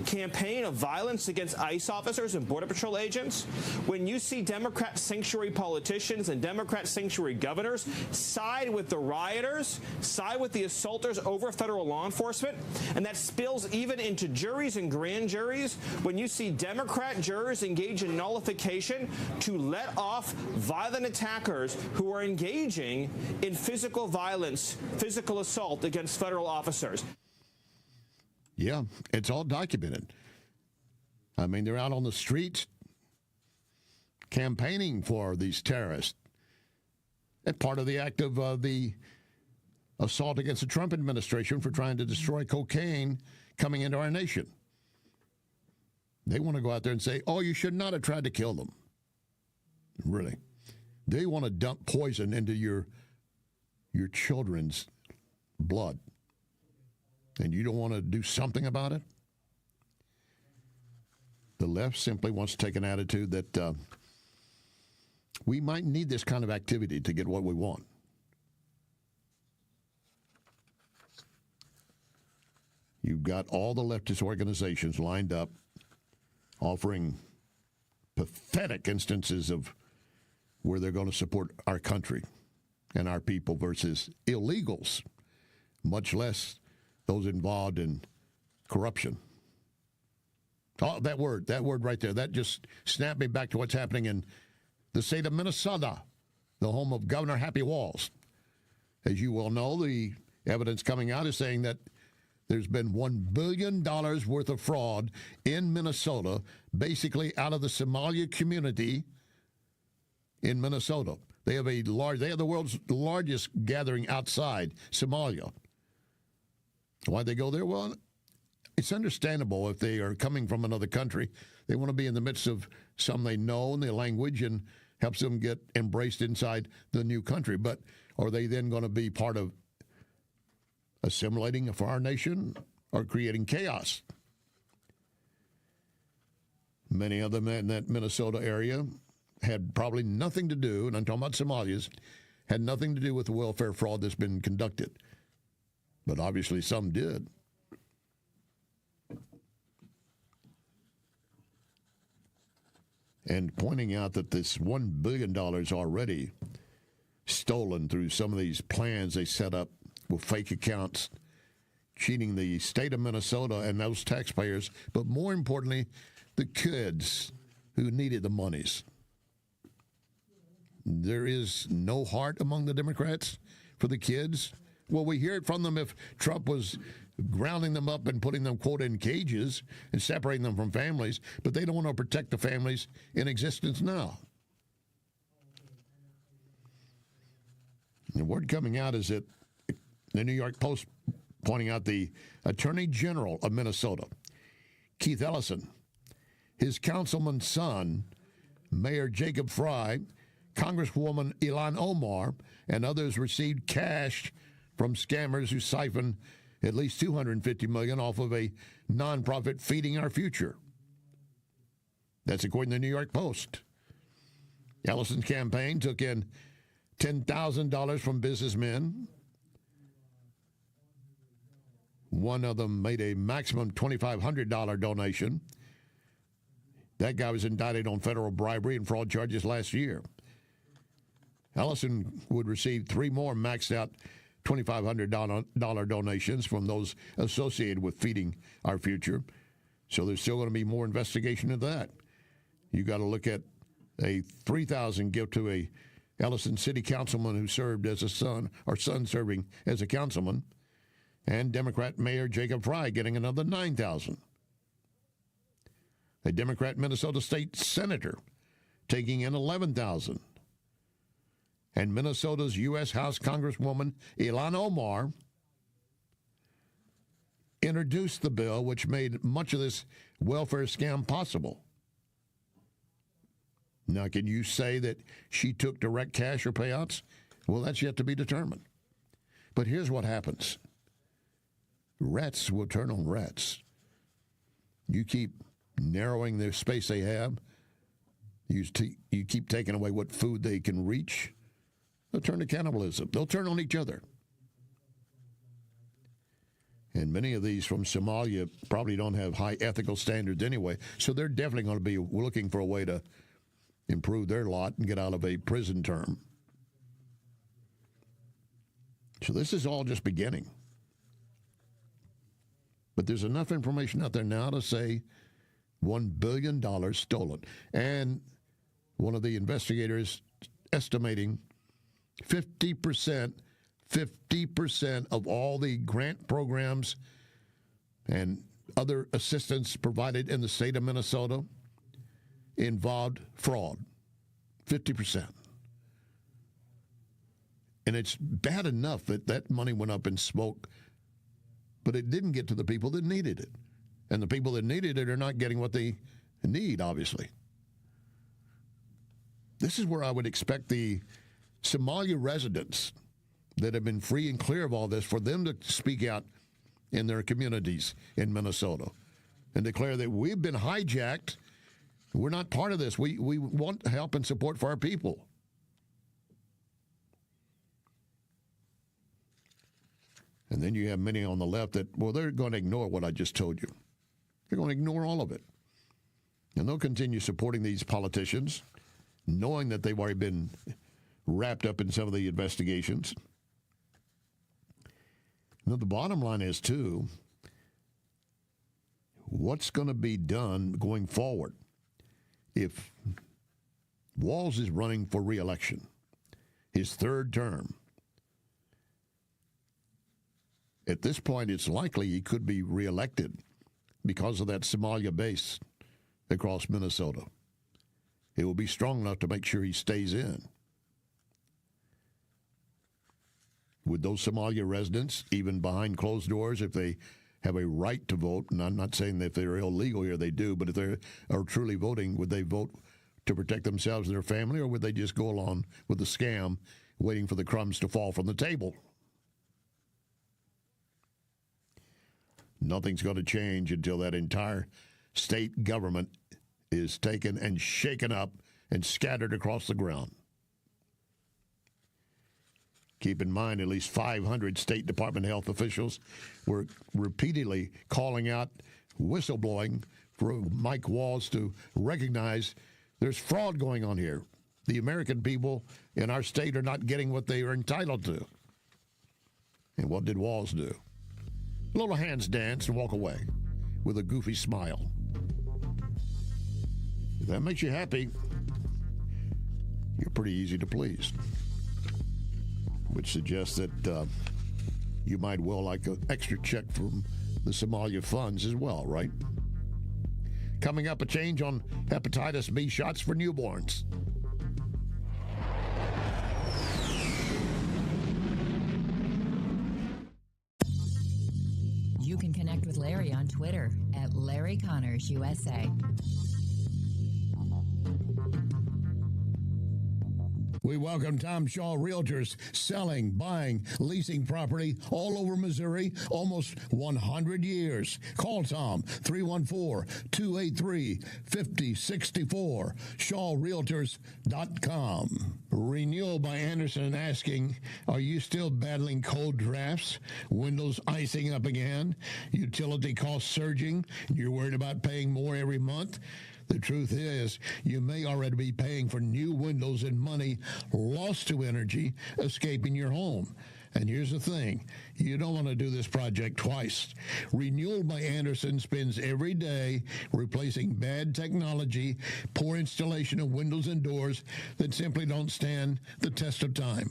campaign of violence against ICE officers and Border Patrol agents, when you see Democrat sanctuary politicians and Democrat sanctuary governors side with the rioters, side with the assaulters over federal law enforcement, and that spills even into juries and grand juries, when you see Democrat jurors engage in nullification to let off violent attackers who are engaging in physical violence, physical assault against federal officers. Yeah, it's all documented. I mean, they're out on the streets campaigning for these terrorists. That's part of the act of the assault against the Trump administration for trying to destroy cocaine coming into our nation. They want to go out there and say, oh, you should not have tried to kill them. Really. They want to dump poison into your children's blood. And you don't want to do something about it? The left simply wants to take an attitude that we might need this kind of activity to get what we want. You've got all the leftist organizations lined up offering pathetic instances of where they're going to support our country and our people versus illegals much less those involved in corruption. Oh, that word right there, that just snapped me back to what's happening in the state of Minnesota, the home of Governor Happy Walls. As you well know, the evidence coming out is saying that there's been $1 billion worth of fraud in Minnesota, basically out of the Somalia community in Minnesota. They have the world's largest gathering outside Somalia. Why'd they go there? Well, it's understandable if they are coming from another country. They want to be in the midst of some they know in their language and helps them get embraced inside the new country. But are they then going to be part of assimilating for our nation or creating chaos? Many of them in that Minnesota area had probably nothing to do, and I'm talking about Somalians, had nothing to do with the welfare fraud that's been conducted. But obviously some did. And pointing out that this $1 billion already stolen through some of these plans they set up with fake accounts, cheating the state of Minnesota and those taxpayers, but more importantly, the kids who needed the monies. There is no heart among the Democrats for the kids. Well, we hear it from them if Trump was grounding them up and putting them, quote, in cages and separating them from families, but they don't want to protect the families in existence now. The word coming out is that the New York Post pointing out the Attorney General of Minnesota, Keith Ellison, his councilman's son, Mayor Jacob Fry, Congresswoman Ilhan Omar, and others received cash from scammers who siphoned at least $250 million off of a nonprofit Feeding Our Future. That's according to the New York Post. Ellison's campaign took in $10,000 from businessmen. One of them made a maximum $2,500 donation. That guy was indicted on federal bribery and fraud charges last year. Ellison would receive 3 more maxed out $2,500 donations from those associated with Feeding Our Future. So there's still going to be more investigation of that. You got to look at a $3,000 gift to a Ellison city councilman who served as a son, or son serving as a councilman, and Democrat Mayor Jacob Fry getting another $9,000. A Democrat Minnesota state senator taking in $11,000. And Minnesota's U.S. House Congresswoman Ilhan Omar introduced the bill, which made much of this welfare scam possible. Now, can you say that she took direct cash or payouts? Well, that's yet to be determined. But here's what happens. Rats will turn on rats. You keep narrowing the space they have. You keep taking away what food they can reach. They'll turn to cannibalism. They'll turn on each other. And many of these from Somalia probably don't have high ethical standards anyway, so they're definitely going to be looking for a way to improve their lot and get out of a prison term. So this is all just beginning. But there's enough information out there now to say $1 billion stolen. And one of the investigators estimating 50% of all the grant programs and other assistance provided in the state of Minnesota involved fraud. 50%. And it's bad enough that that money went up in smoke, but it didn't get to the people that needed it. And the people that needed it are not getting what they need, obviously. This is where I would expect the Somalia residents that have been free and clear of all this, for them to speak out in their communities in Minnesota and declare that we've been hijacked. We're not part of this. We want help and support for our people. And then you have many on the left that, well, they're going to ignore what I just told you. They're going to ignore all of it. And they'll continue supporting these politicians, knowing that they've already been wrapped up in some of the investigations. Now, the bottom line is, too, what's going to be done going forward if Walz is running for re-election, his third term? At this point, it's likely he could be re-elected because of that Somalia base across Minnesota. It will be strong enough to make sure he stays in. With those Somalia residents, even behind closed doors, if they have a right to vote, and I'm not saying that if they're illegal here, they do, but if they are truly voting, would they vote to protect themselves and their family, or would they just go along with the scam, waiting for the crumbs to fall from the table? Nothing's going to change until that entire state government is taken and shaken up and scattered across the ground. Keep in mind, at least 500 State Department health officials were repeatedly calling out whistleblowing for Mike Walz to recognize there's fraud going on here. The American people in our state are not getting what they are entitled to. And what did Walz do? A little hands dance and walk away with a goofy smile. If that makes you happy, you're pretty easy to please. Which suggests that you might well like an extra check from the Somalia funds as well, right? Coming up, a change on hepatitis B shots for newborns. You can connect with Larry on Twitter at Larry Connors USA. We welcome Tom Shaw Realtors, selling, buying, leasing property all over Missouri, almost 100 years. Call Tom, 314-283-5064, shawrealtors.com. Renewal by Anderson asking, are you still battling cold drafts? Windows icing up again? Utility costs surging? You're worried about paying more every month? The truth is, you may already be paying for new windows and money lost to energy escaping your home. And here's the thing, you don't want to do this project twice. Renewal by Anderson spends every day replacing bad technology, poor installation of windows and doors that simply don't stand the test of time.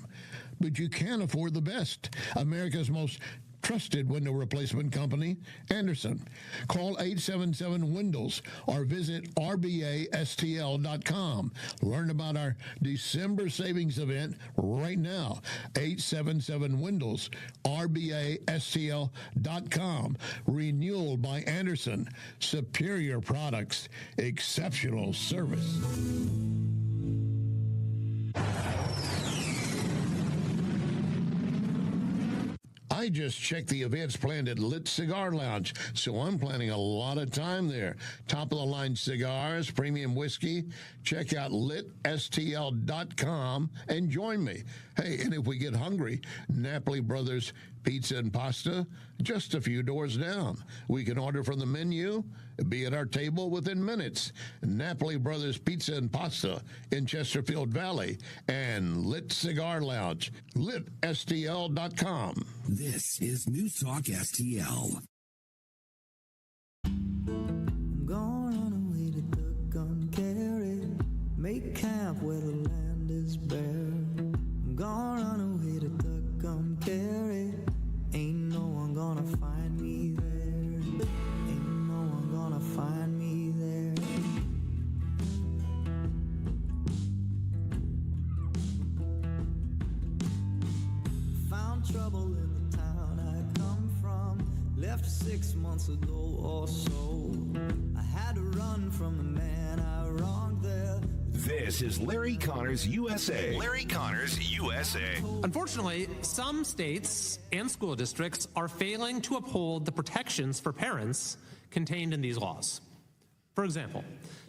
But you can afford the best. America's most trusted window replacement company, Anderson. Call 877-WINDOWS or visit rbastl.com. Learn about our December savings event right now. 877-WINDOWS, rbastl.com. Renewal by Anderson. Superior products, exceptional service. I just checked the events planned at Lit Cigar Lounge, so I'm planning a lot of time there. Top-of-the-line cigars, premium whiskey. Check out litstl.com and join me. Hey, and if we get hungry, Napoli Brothers Pizza and Pasta, just a few doors down. We can order from the menu, be at our table within minutes. Napoli Brothers Pizza and Pasta in Chesterfield Valley and Lit Cigar Lounge, litstl.com. This is News Talk STL. I'm gonna run away to Tucumcari, make camp where the land is bare. I'm gonna run away to Tucumcari, ain't no one gonna find me there. Ain't no one gonna find me there. Found trouble in the town I come from, left 6 months ago or so. I had to run from the man I wronged there. This is Larry Connors USA. Larry Connors USA. Unfortunately, some states and school districts are failing to uphold the protections for parents contained in these laws. For example,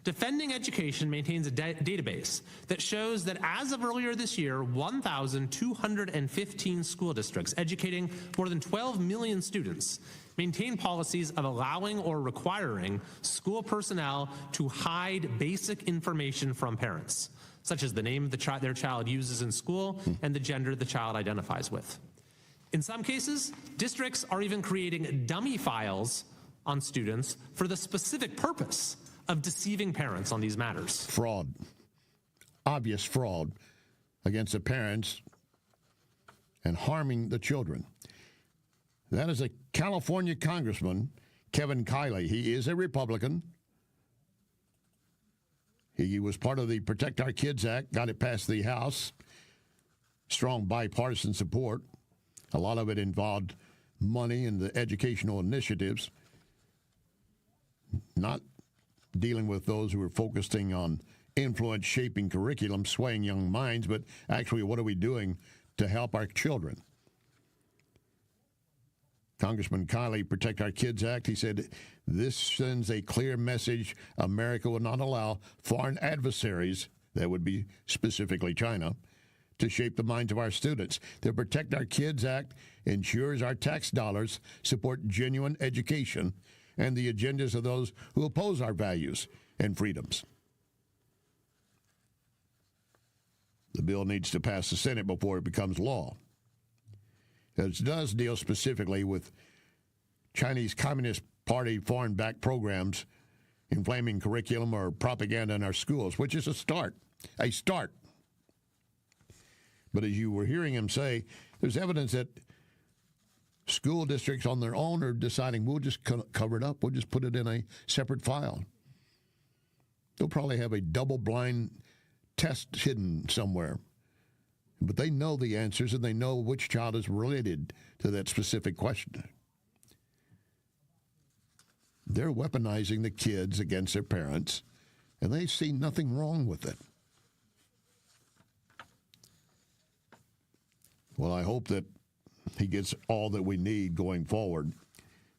Defending Education maintains a database that shows that as of earlier this year, 1,215 school districts educating more than 12 million students maintain policies of allowing or requiring school personnel to hide basic information from parents, such as the name of their child uses in school and the gender the child identifies with. In some cases, districts are even creating dummy files on students for the specific purpose of deceiving parents on these matters. Fraud. Obvious fraud against the parents and harming the children. That is a California Congressman, Kevin Kiley. He is a Republican. He was part of the Protect Our Kids Act, got it past the House. Strong bipartisan support. A lot of it involved money and the educational initiatives, not dealing with those who are focusing on influence, shaping curriculum, swaying young minds, but actually what are we doing to help our children? Congressman Kiley, Protect Our Kids Act, he said, this sends a clear message America will not allow foreign adversaries, that would be specifically China, to shape the minds of our students. The Protect Our Kids Act ensures our tax dollars support genuine education and the agendas of those who oppose our values and freedoms. The bill needs to pass the Senate before it becomes law. It does deal specifically with Chinese Communist Party foreign-backed programs, inflaming curriculum or propaganda in our schools, which is a start. But as you were hearing him say, there's evidence that school districts on their own are deciding, we'll just cover it up. We'll just put it in a separate file. They'll probably have a double-blind test hidden somewhere. But they know the answers, and they know which child is related to that specific question. They're weaponizing the kids against their parents, and they see nothing wrong with it. Well, I hope that he gets all that we need going forward,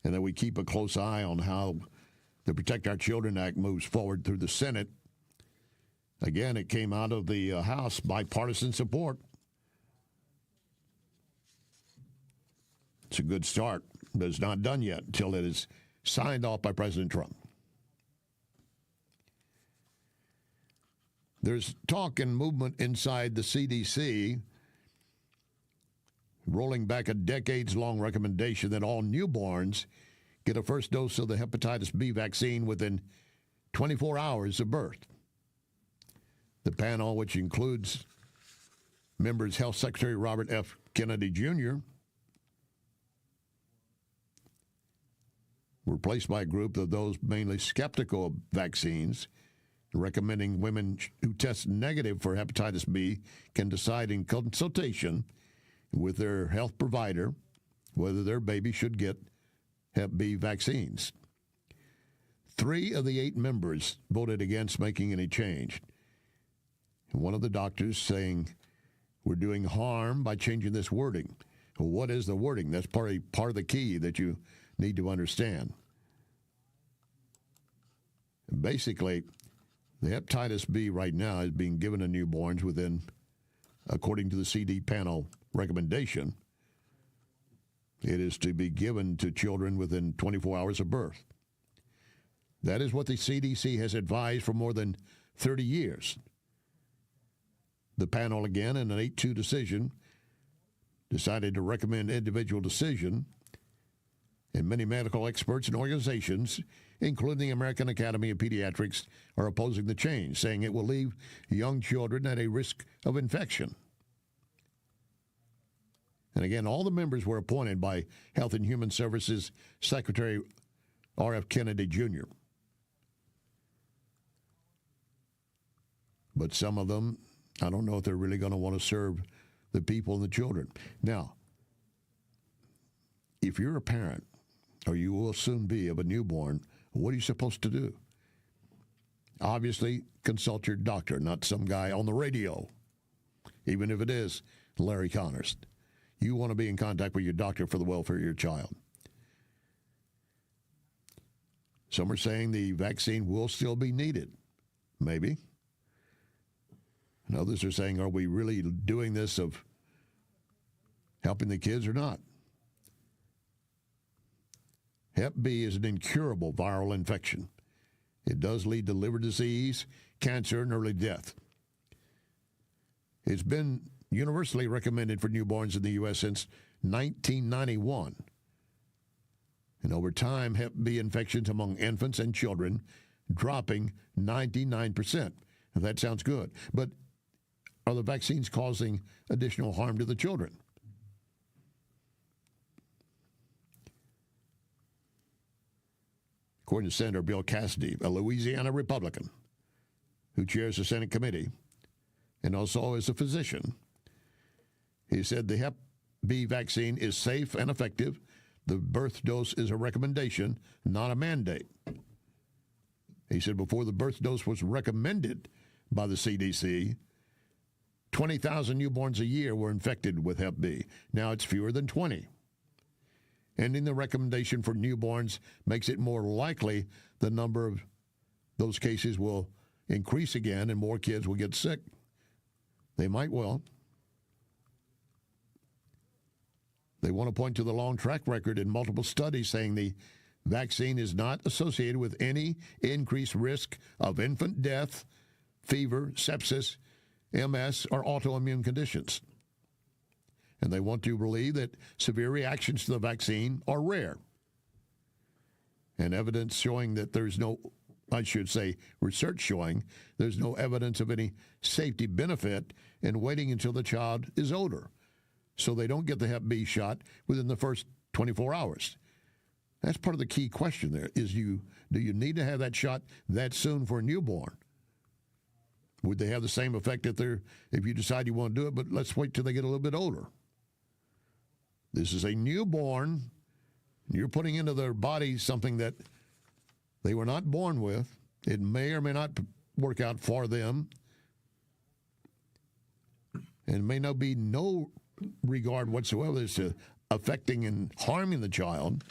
and that we keep a close eye on how the Protect Our Children Act moves forward through the Senate. Again, it came out of the House, bipartisan support. It's a good start, but it's not done yet until it is signed off by President Trump. There's talk and movement inside the CDC rolling back a decades-long recommendation that all newborns get a first dose of the hepatitis B vaccine within 24 hours of birth. The panel, which includes members Health Secretary Robert F. Kennedy Jr., were replaced by a group of those mainly skeptical of vaccines, recommending women who test negative for hepatitis B can decide in consultation with their health provider whether their baby should get Hep B vaccines. 3 of the 8 members voted against making any change. And one of the doctors saying, we're doing harm by changing this wording. Well, what is the wording? That's part of the key that you need to understand. Basically, the hepatitis B right now is being given to newborns within, according to the CD panel recommendation, it is to be given to children within 24 hours of birth. That is what the CDC has advised for more than 30 years. The panel, again, in an 8-2 decision, decided to recommend individual decision, and many medical experts and organizations, including the American Academy of Pediatrics, are opposing the change, saying it will leave young children at a risk of infection. And again, all the members were appointed by Health and Human Services Secretary R.F. Kennedy Jr. But some of them, I don't know if they're really going to want to serve the people and the children. Now, if you're a parent, or you will soon be, of a newborn, what are you supposed to do? Obviously, consult your doctor, not some guy on the radio, even if it is Larry Connors. You want to be in contact with your doctor for the welfare of your child. Some are saying the vaccine will still be needed. Maybe. And others are saying, are we really doing this of helping the kids or not? Hep B is an incurable viral infection. It does lead to liver disease, cancer, and early death. It's been universally recommended for newborns in the U.S. since 1991. And over time, Hep B infections among infants and children dropping 99%. If that sounds good. But are the vaccines causing additional harm to the children? According to Senator Bill Cassidy, a Louisiana Republican who chairs the Senate committee and also is a physician, he said the Hep B vaccine is safe and effective. The birth dose is a recommendation, not a mandate. He said before the birth dose was recommended by the CDC, 20,000 newborns a year were infected with Hep B. Now it's fewer than 20. Ending the recommendation for newborns makes it more likely the number of those cases will increase again and more kids will get sick. They might well. They want to point to the long track record in multiple studies saying the vaccine is not associated with any increased risk of infant death, fever, sepsis, MS, or autoimmune conditions. And they want to believe that severe reactions to the vaccine are rare. And evidence showing that there's no, I should say, research showing there's no evidence of any safety benefit in waiting until the child is older, so they don't get the Hep B shot within the first 24 hours. That's part of the key question there, is do you need to have that shot that soon for a newborn? Would they have the same effect if you decide you want to do it, but let's wait till they get a little bit older? This is a newborn. You're putting into their body something that they were not born with. It may or may not work out for them. And may not be no regard whatsoever as to affecting and harming the child.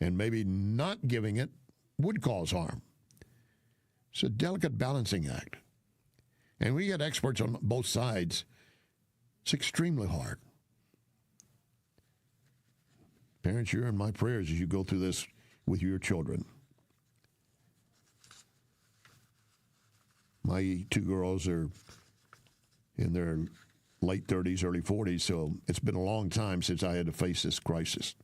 And maybe not giving it would cause harm. It's a delicate balancing act. And we get experts on both sides. It's extremely hard. Parents, you're in my prayers as you go through this with your children. My two girls are in their late 30s, early 40s, so it's been a long time since I had to face this crisis.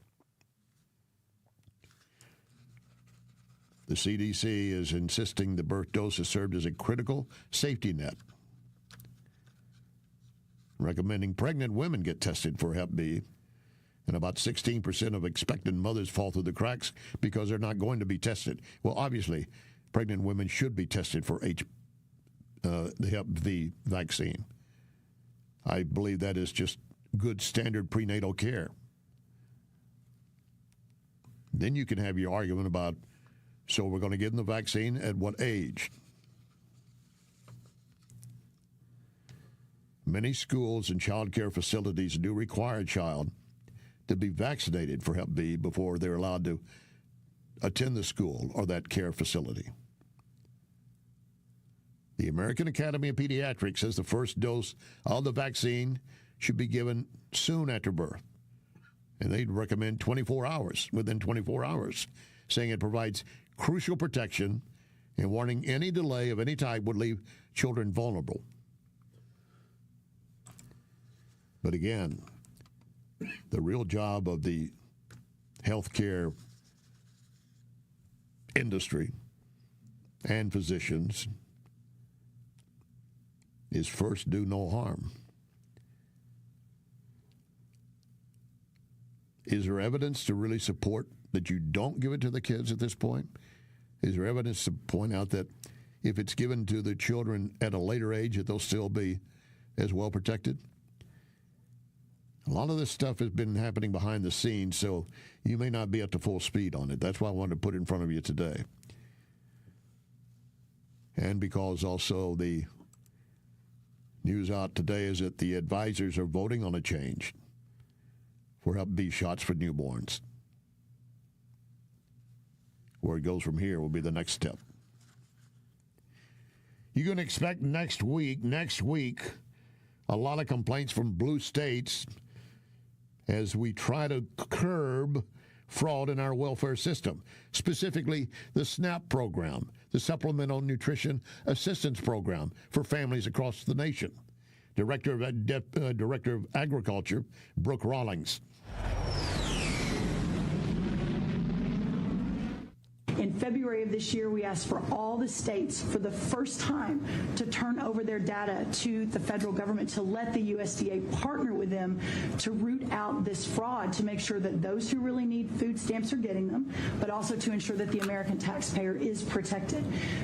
The CDC is insisting the birth dose has served as a critical safety net, recommending pregnant women get tested for Hep B. And about 16% of expectant mothers fall through the cracks because they're not going to be tested. Well, obviously, pregnant women should be tested for the Hep B vaccine. I believe that is just good standard prenatal care. Then you can have your argument about, so we're going to give them the vaccine at what age? Many schools and child care facilities do require a child to be vaccinated for Hep B before they're allowed to attend the school or that care facility. The American Academy of Pediatrics says the first dose of the vaccine should be given soon after birth. And they'd recommend within 24 hours, saying it provides crucial protection and warning any delay of any type would leave children vulnerable. But again, the real job of the healthcare industry and physicians is first do no harm. Is there evidence to really support that you don't give it to the kids at this point? Is there evidence to point out that if it's given to the children at a later age, that they'll still be as well protected? A lot of this stuff has been happening behind the scenes, so you may not be up to full speed on it. That's why I wanted to put it in front of you today. And because also the news out today is that the advisors are voting on a change for Hep B shots for newborns. Where it goes from here will be the next step. You're going to expect next week, a lot of complaints from blue states as we try to curb fraud in our welfare system, specifically the SNAP program, the Supplemental Nutrition Assistance Program for families across the nation. Director of Agriculture, Brooke Rawlings. In February of this year, we asked for all the states for the first time to turn over their data to the federal government to let the USDA partner with them to root out this fraud, to make sure that those who really need food stamps are getting them, but also to ensure that the American taxpayer is protected.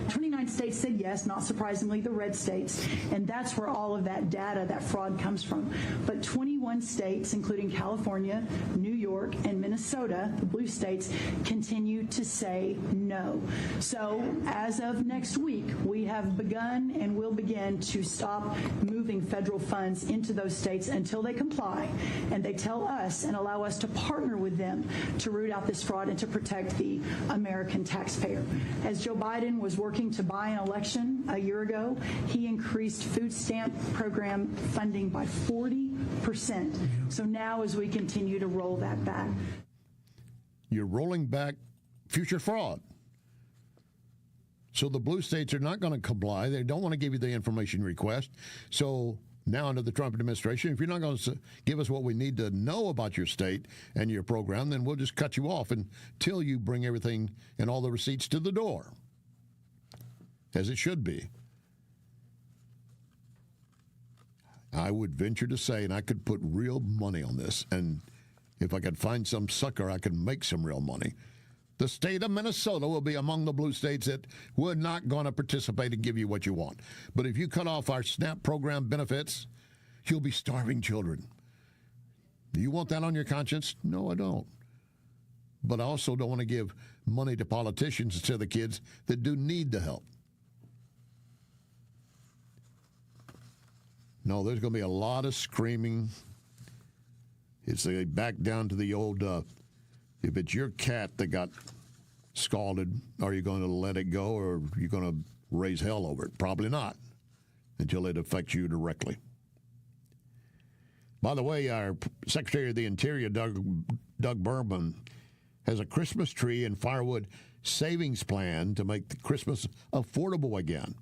29 states said yes, not surprisingly, the red states, and that's where all of that data, that fraud comes from. But 21 states, including California, New York, and Minnesota, the blue states, continue to say no. So as of next week, we have begun and will begin to stop moving federal funds into those states until they comply and they tell us and allow us to partner with them to root out this fraud and to protect the American taxpayer. As Joe Biden was working to buy an election a year ago, he increased food stamp program funding by 40%. So now as we continue to roll that back. You're rolling back future fraud. So the blue states are not going to comply. They don't want to give you the information request. So now under the Trump administration, if you're not going to give us what we need to know about your state and your program, then we'll just cut you off until you bring everything and all the receipts to the door, as it should be. I would venture to say, and I could put real money on this, and if I could find some sucker, I could make some real money. The state of Minnesota will be among the blue states that we're not going to participate and give you what you want. But if you cut off our SNAP program benefits, you'll be starving children. Do you want that on your conscience? No, I don't. But I also don't want to give money to politicians instead of the kids that do need the help. No, there's going to be a lot of screaming. It's back down to the old... if it's your cat that got scalded, are you going to let it go or are you going to raise hell over it? Probably not, until it affects you directly. By the way, our Secretary of the Interior, Doug Burgum, has a Christmas tree and firewood savings plan to make Christmas affordable again.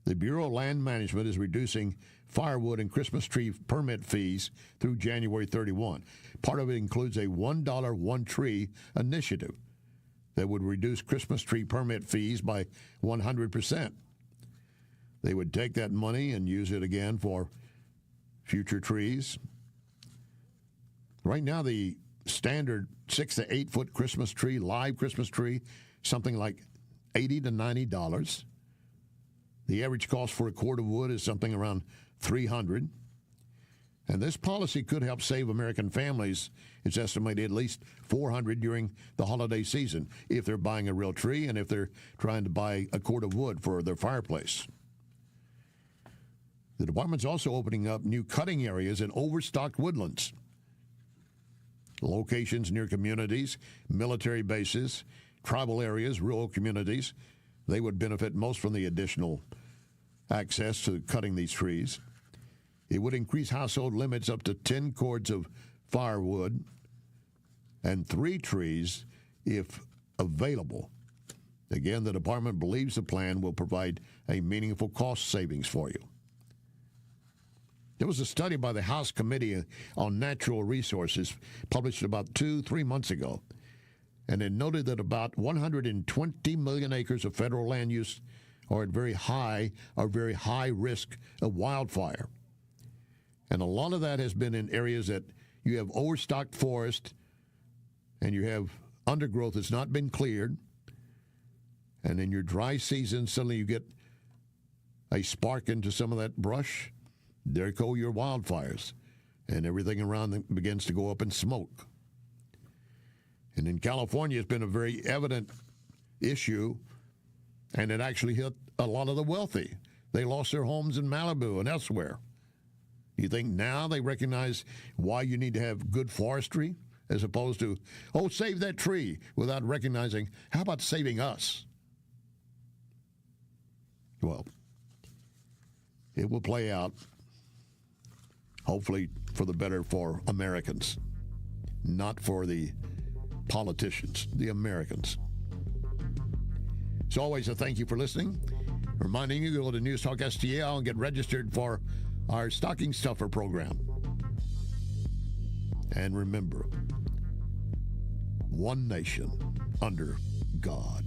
The Bureau of Land Management is reducing firewood and Christmas tree permit fees through January 31. Part of it includes a $1 one tree initiative that would reduce Christmas tree permit fees by 100%. They would take that money and use it again for future trees. Right now, the standard 6 to 8 foot Christmas tree, live Christmas tree, something like $80 to $90. The average cost for a cord of wood is something around $300. And this policy could help save American families, it's estimated, at least $400 during the holiday season if they're buying a real tree and if they're trying to buy a cord of wood for their fireplace. The department's also opening up new cutting areas in overstocked woodlands. Locations near communities, military bases, tribal areas, rural communities, they would benefit most from the additional access to cutting these trees. It would increase household limits up to 10 cords of firewood and 3 trees if available. Again, the department believes the plan will provide a meaningful cost savings for you. There was a study by the House Committee on Natural Resources published about 2-3 months ago, and it noted that about 120 million acres of federal land use are at very high risk of wildfire. And a lot of that has been in areas that you have overstocked forest and you have undergrowth that's not been cleared. And in your dry season, suddenly you get a spark into some of that brush. There go your wildfires. And everything around them begins to go up in smoke. And in California, it's been a very evident issue, and it actually hit a lot of the wealthy. They lost their homes in Malibu and elsewhere. You think now they recognize why you need to have good forestry as opposed to, oh, save that tree, without recognizing, how about saving us? Well, it will play out, hopefully for the better for Americans, not for the politicians, the Americans. As always, a thank you for listening. Reminding you to go to NewsTalkSTL and get registered for our stocking stuffer program. And remember, one nation under God.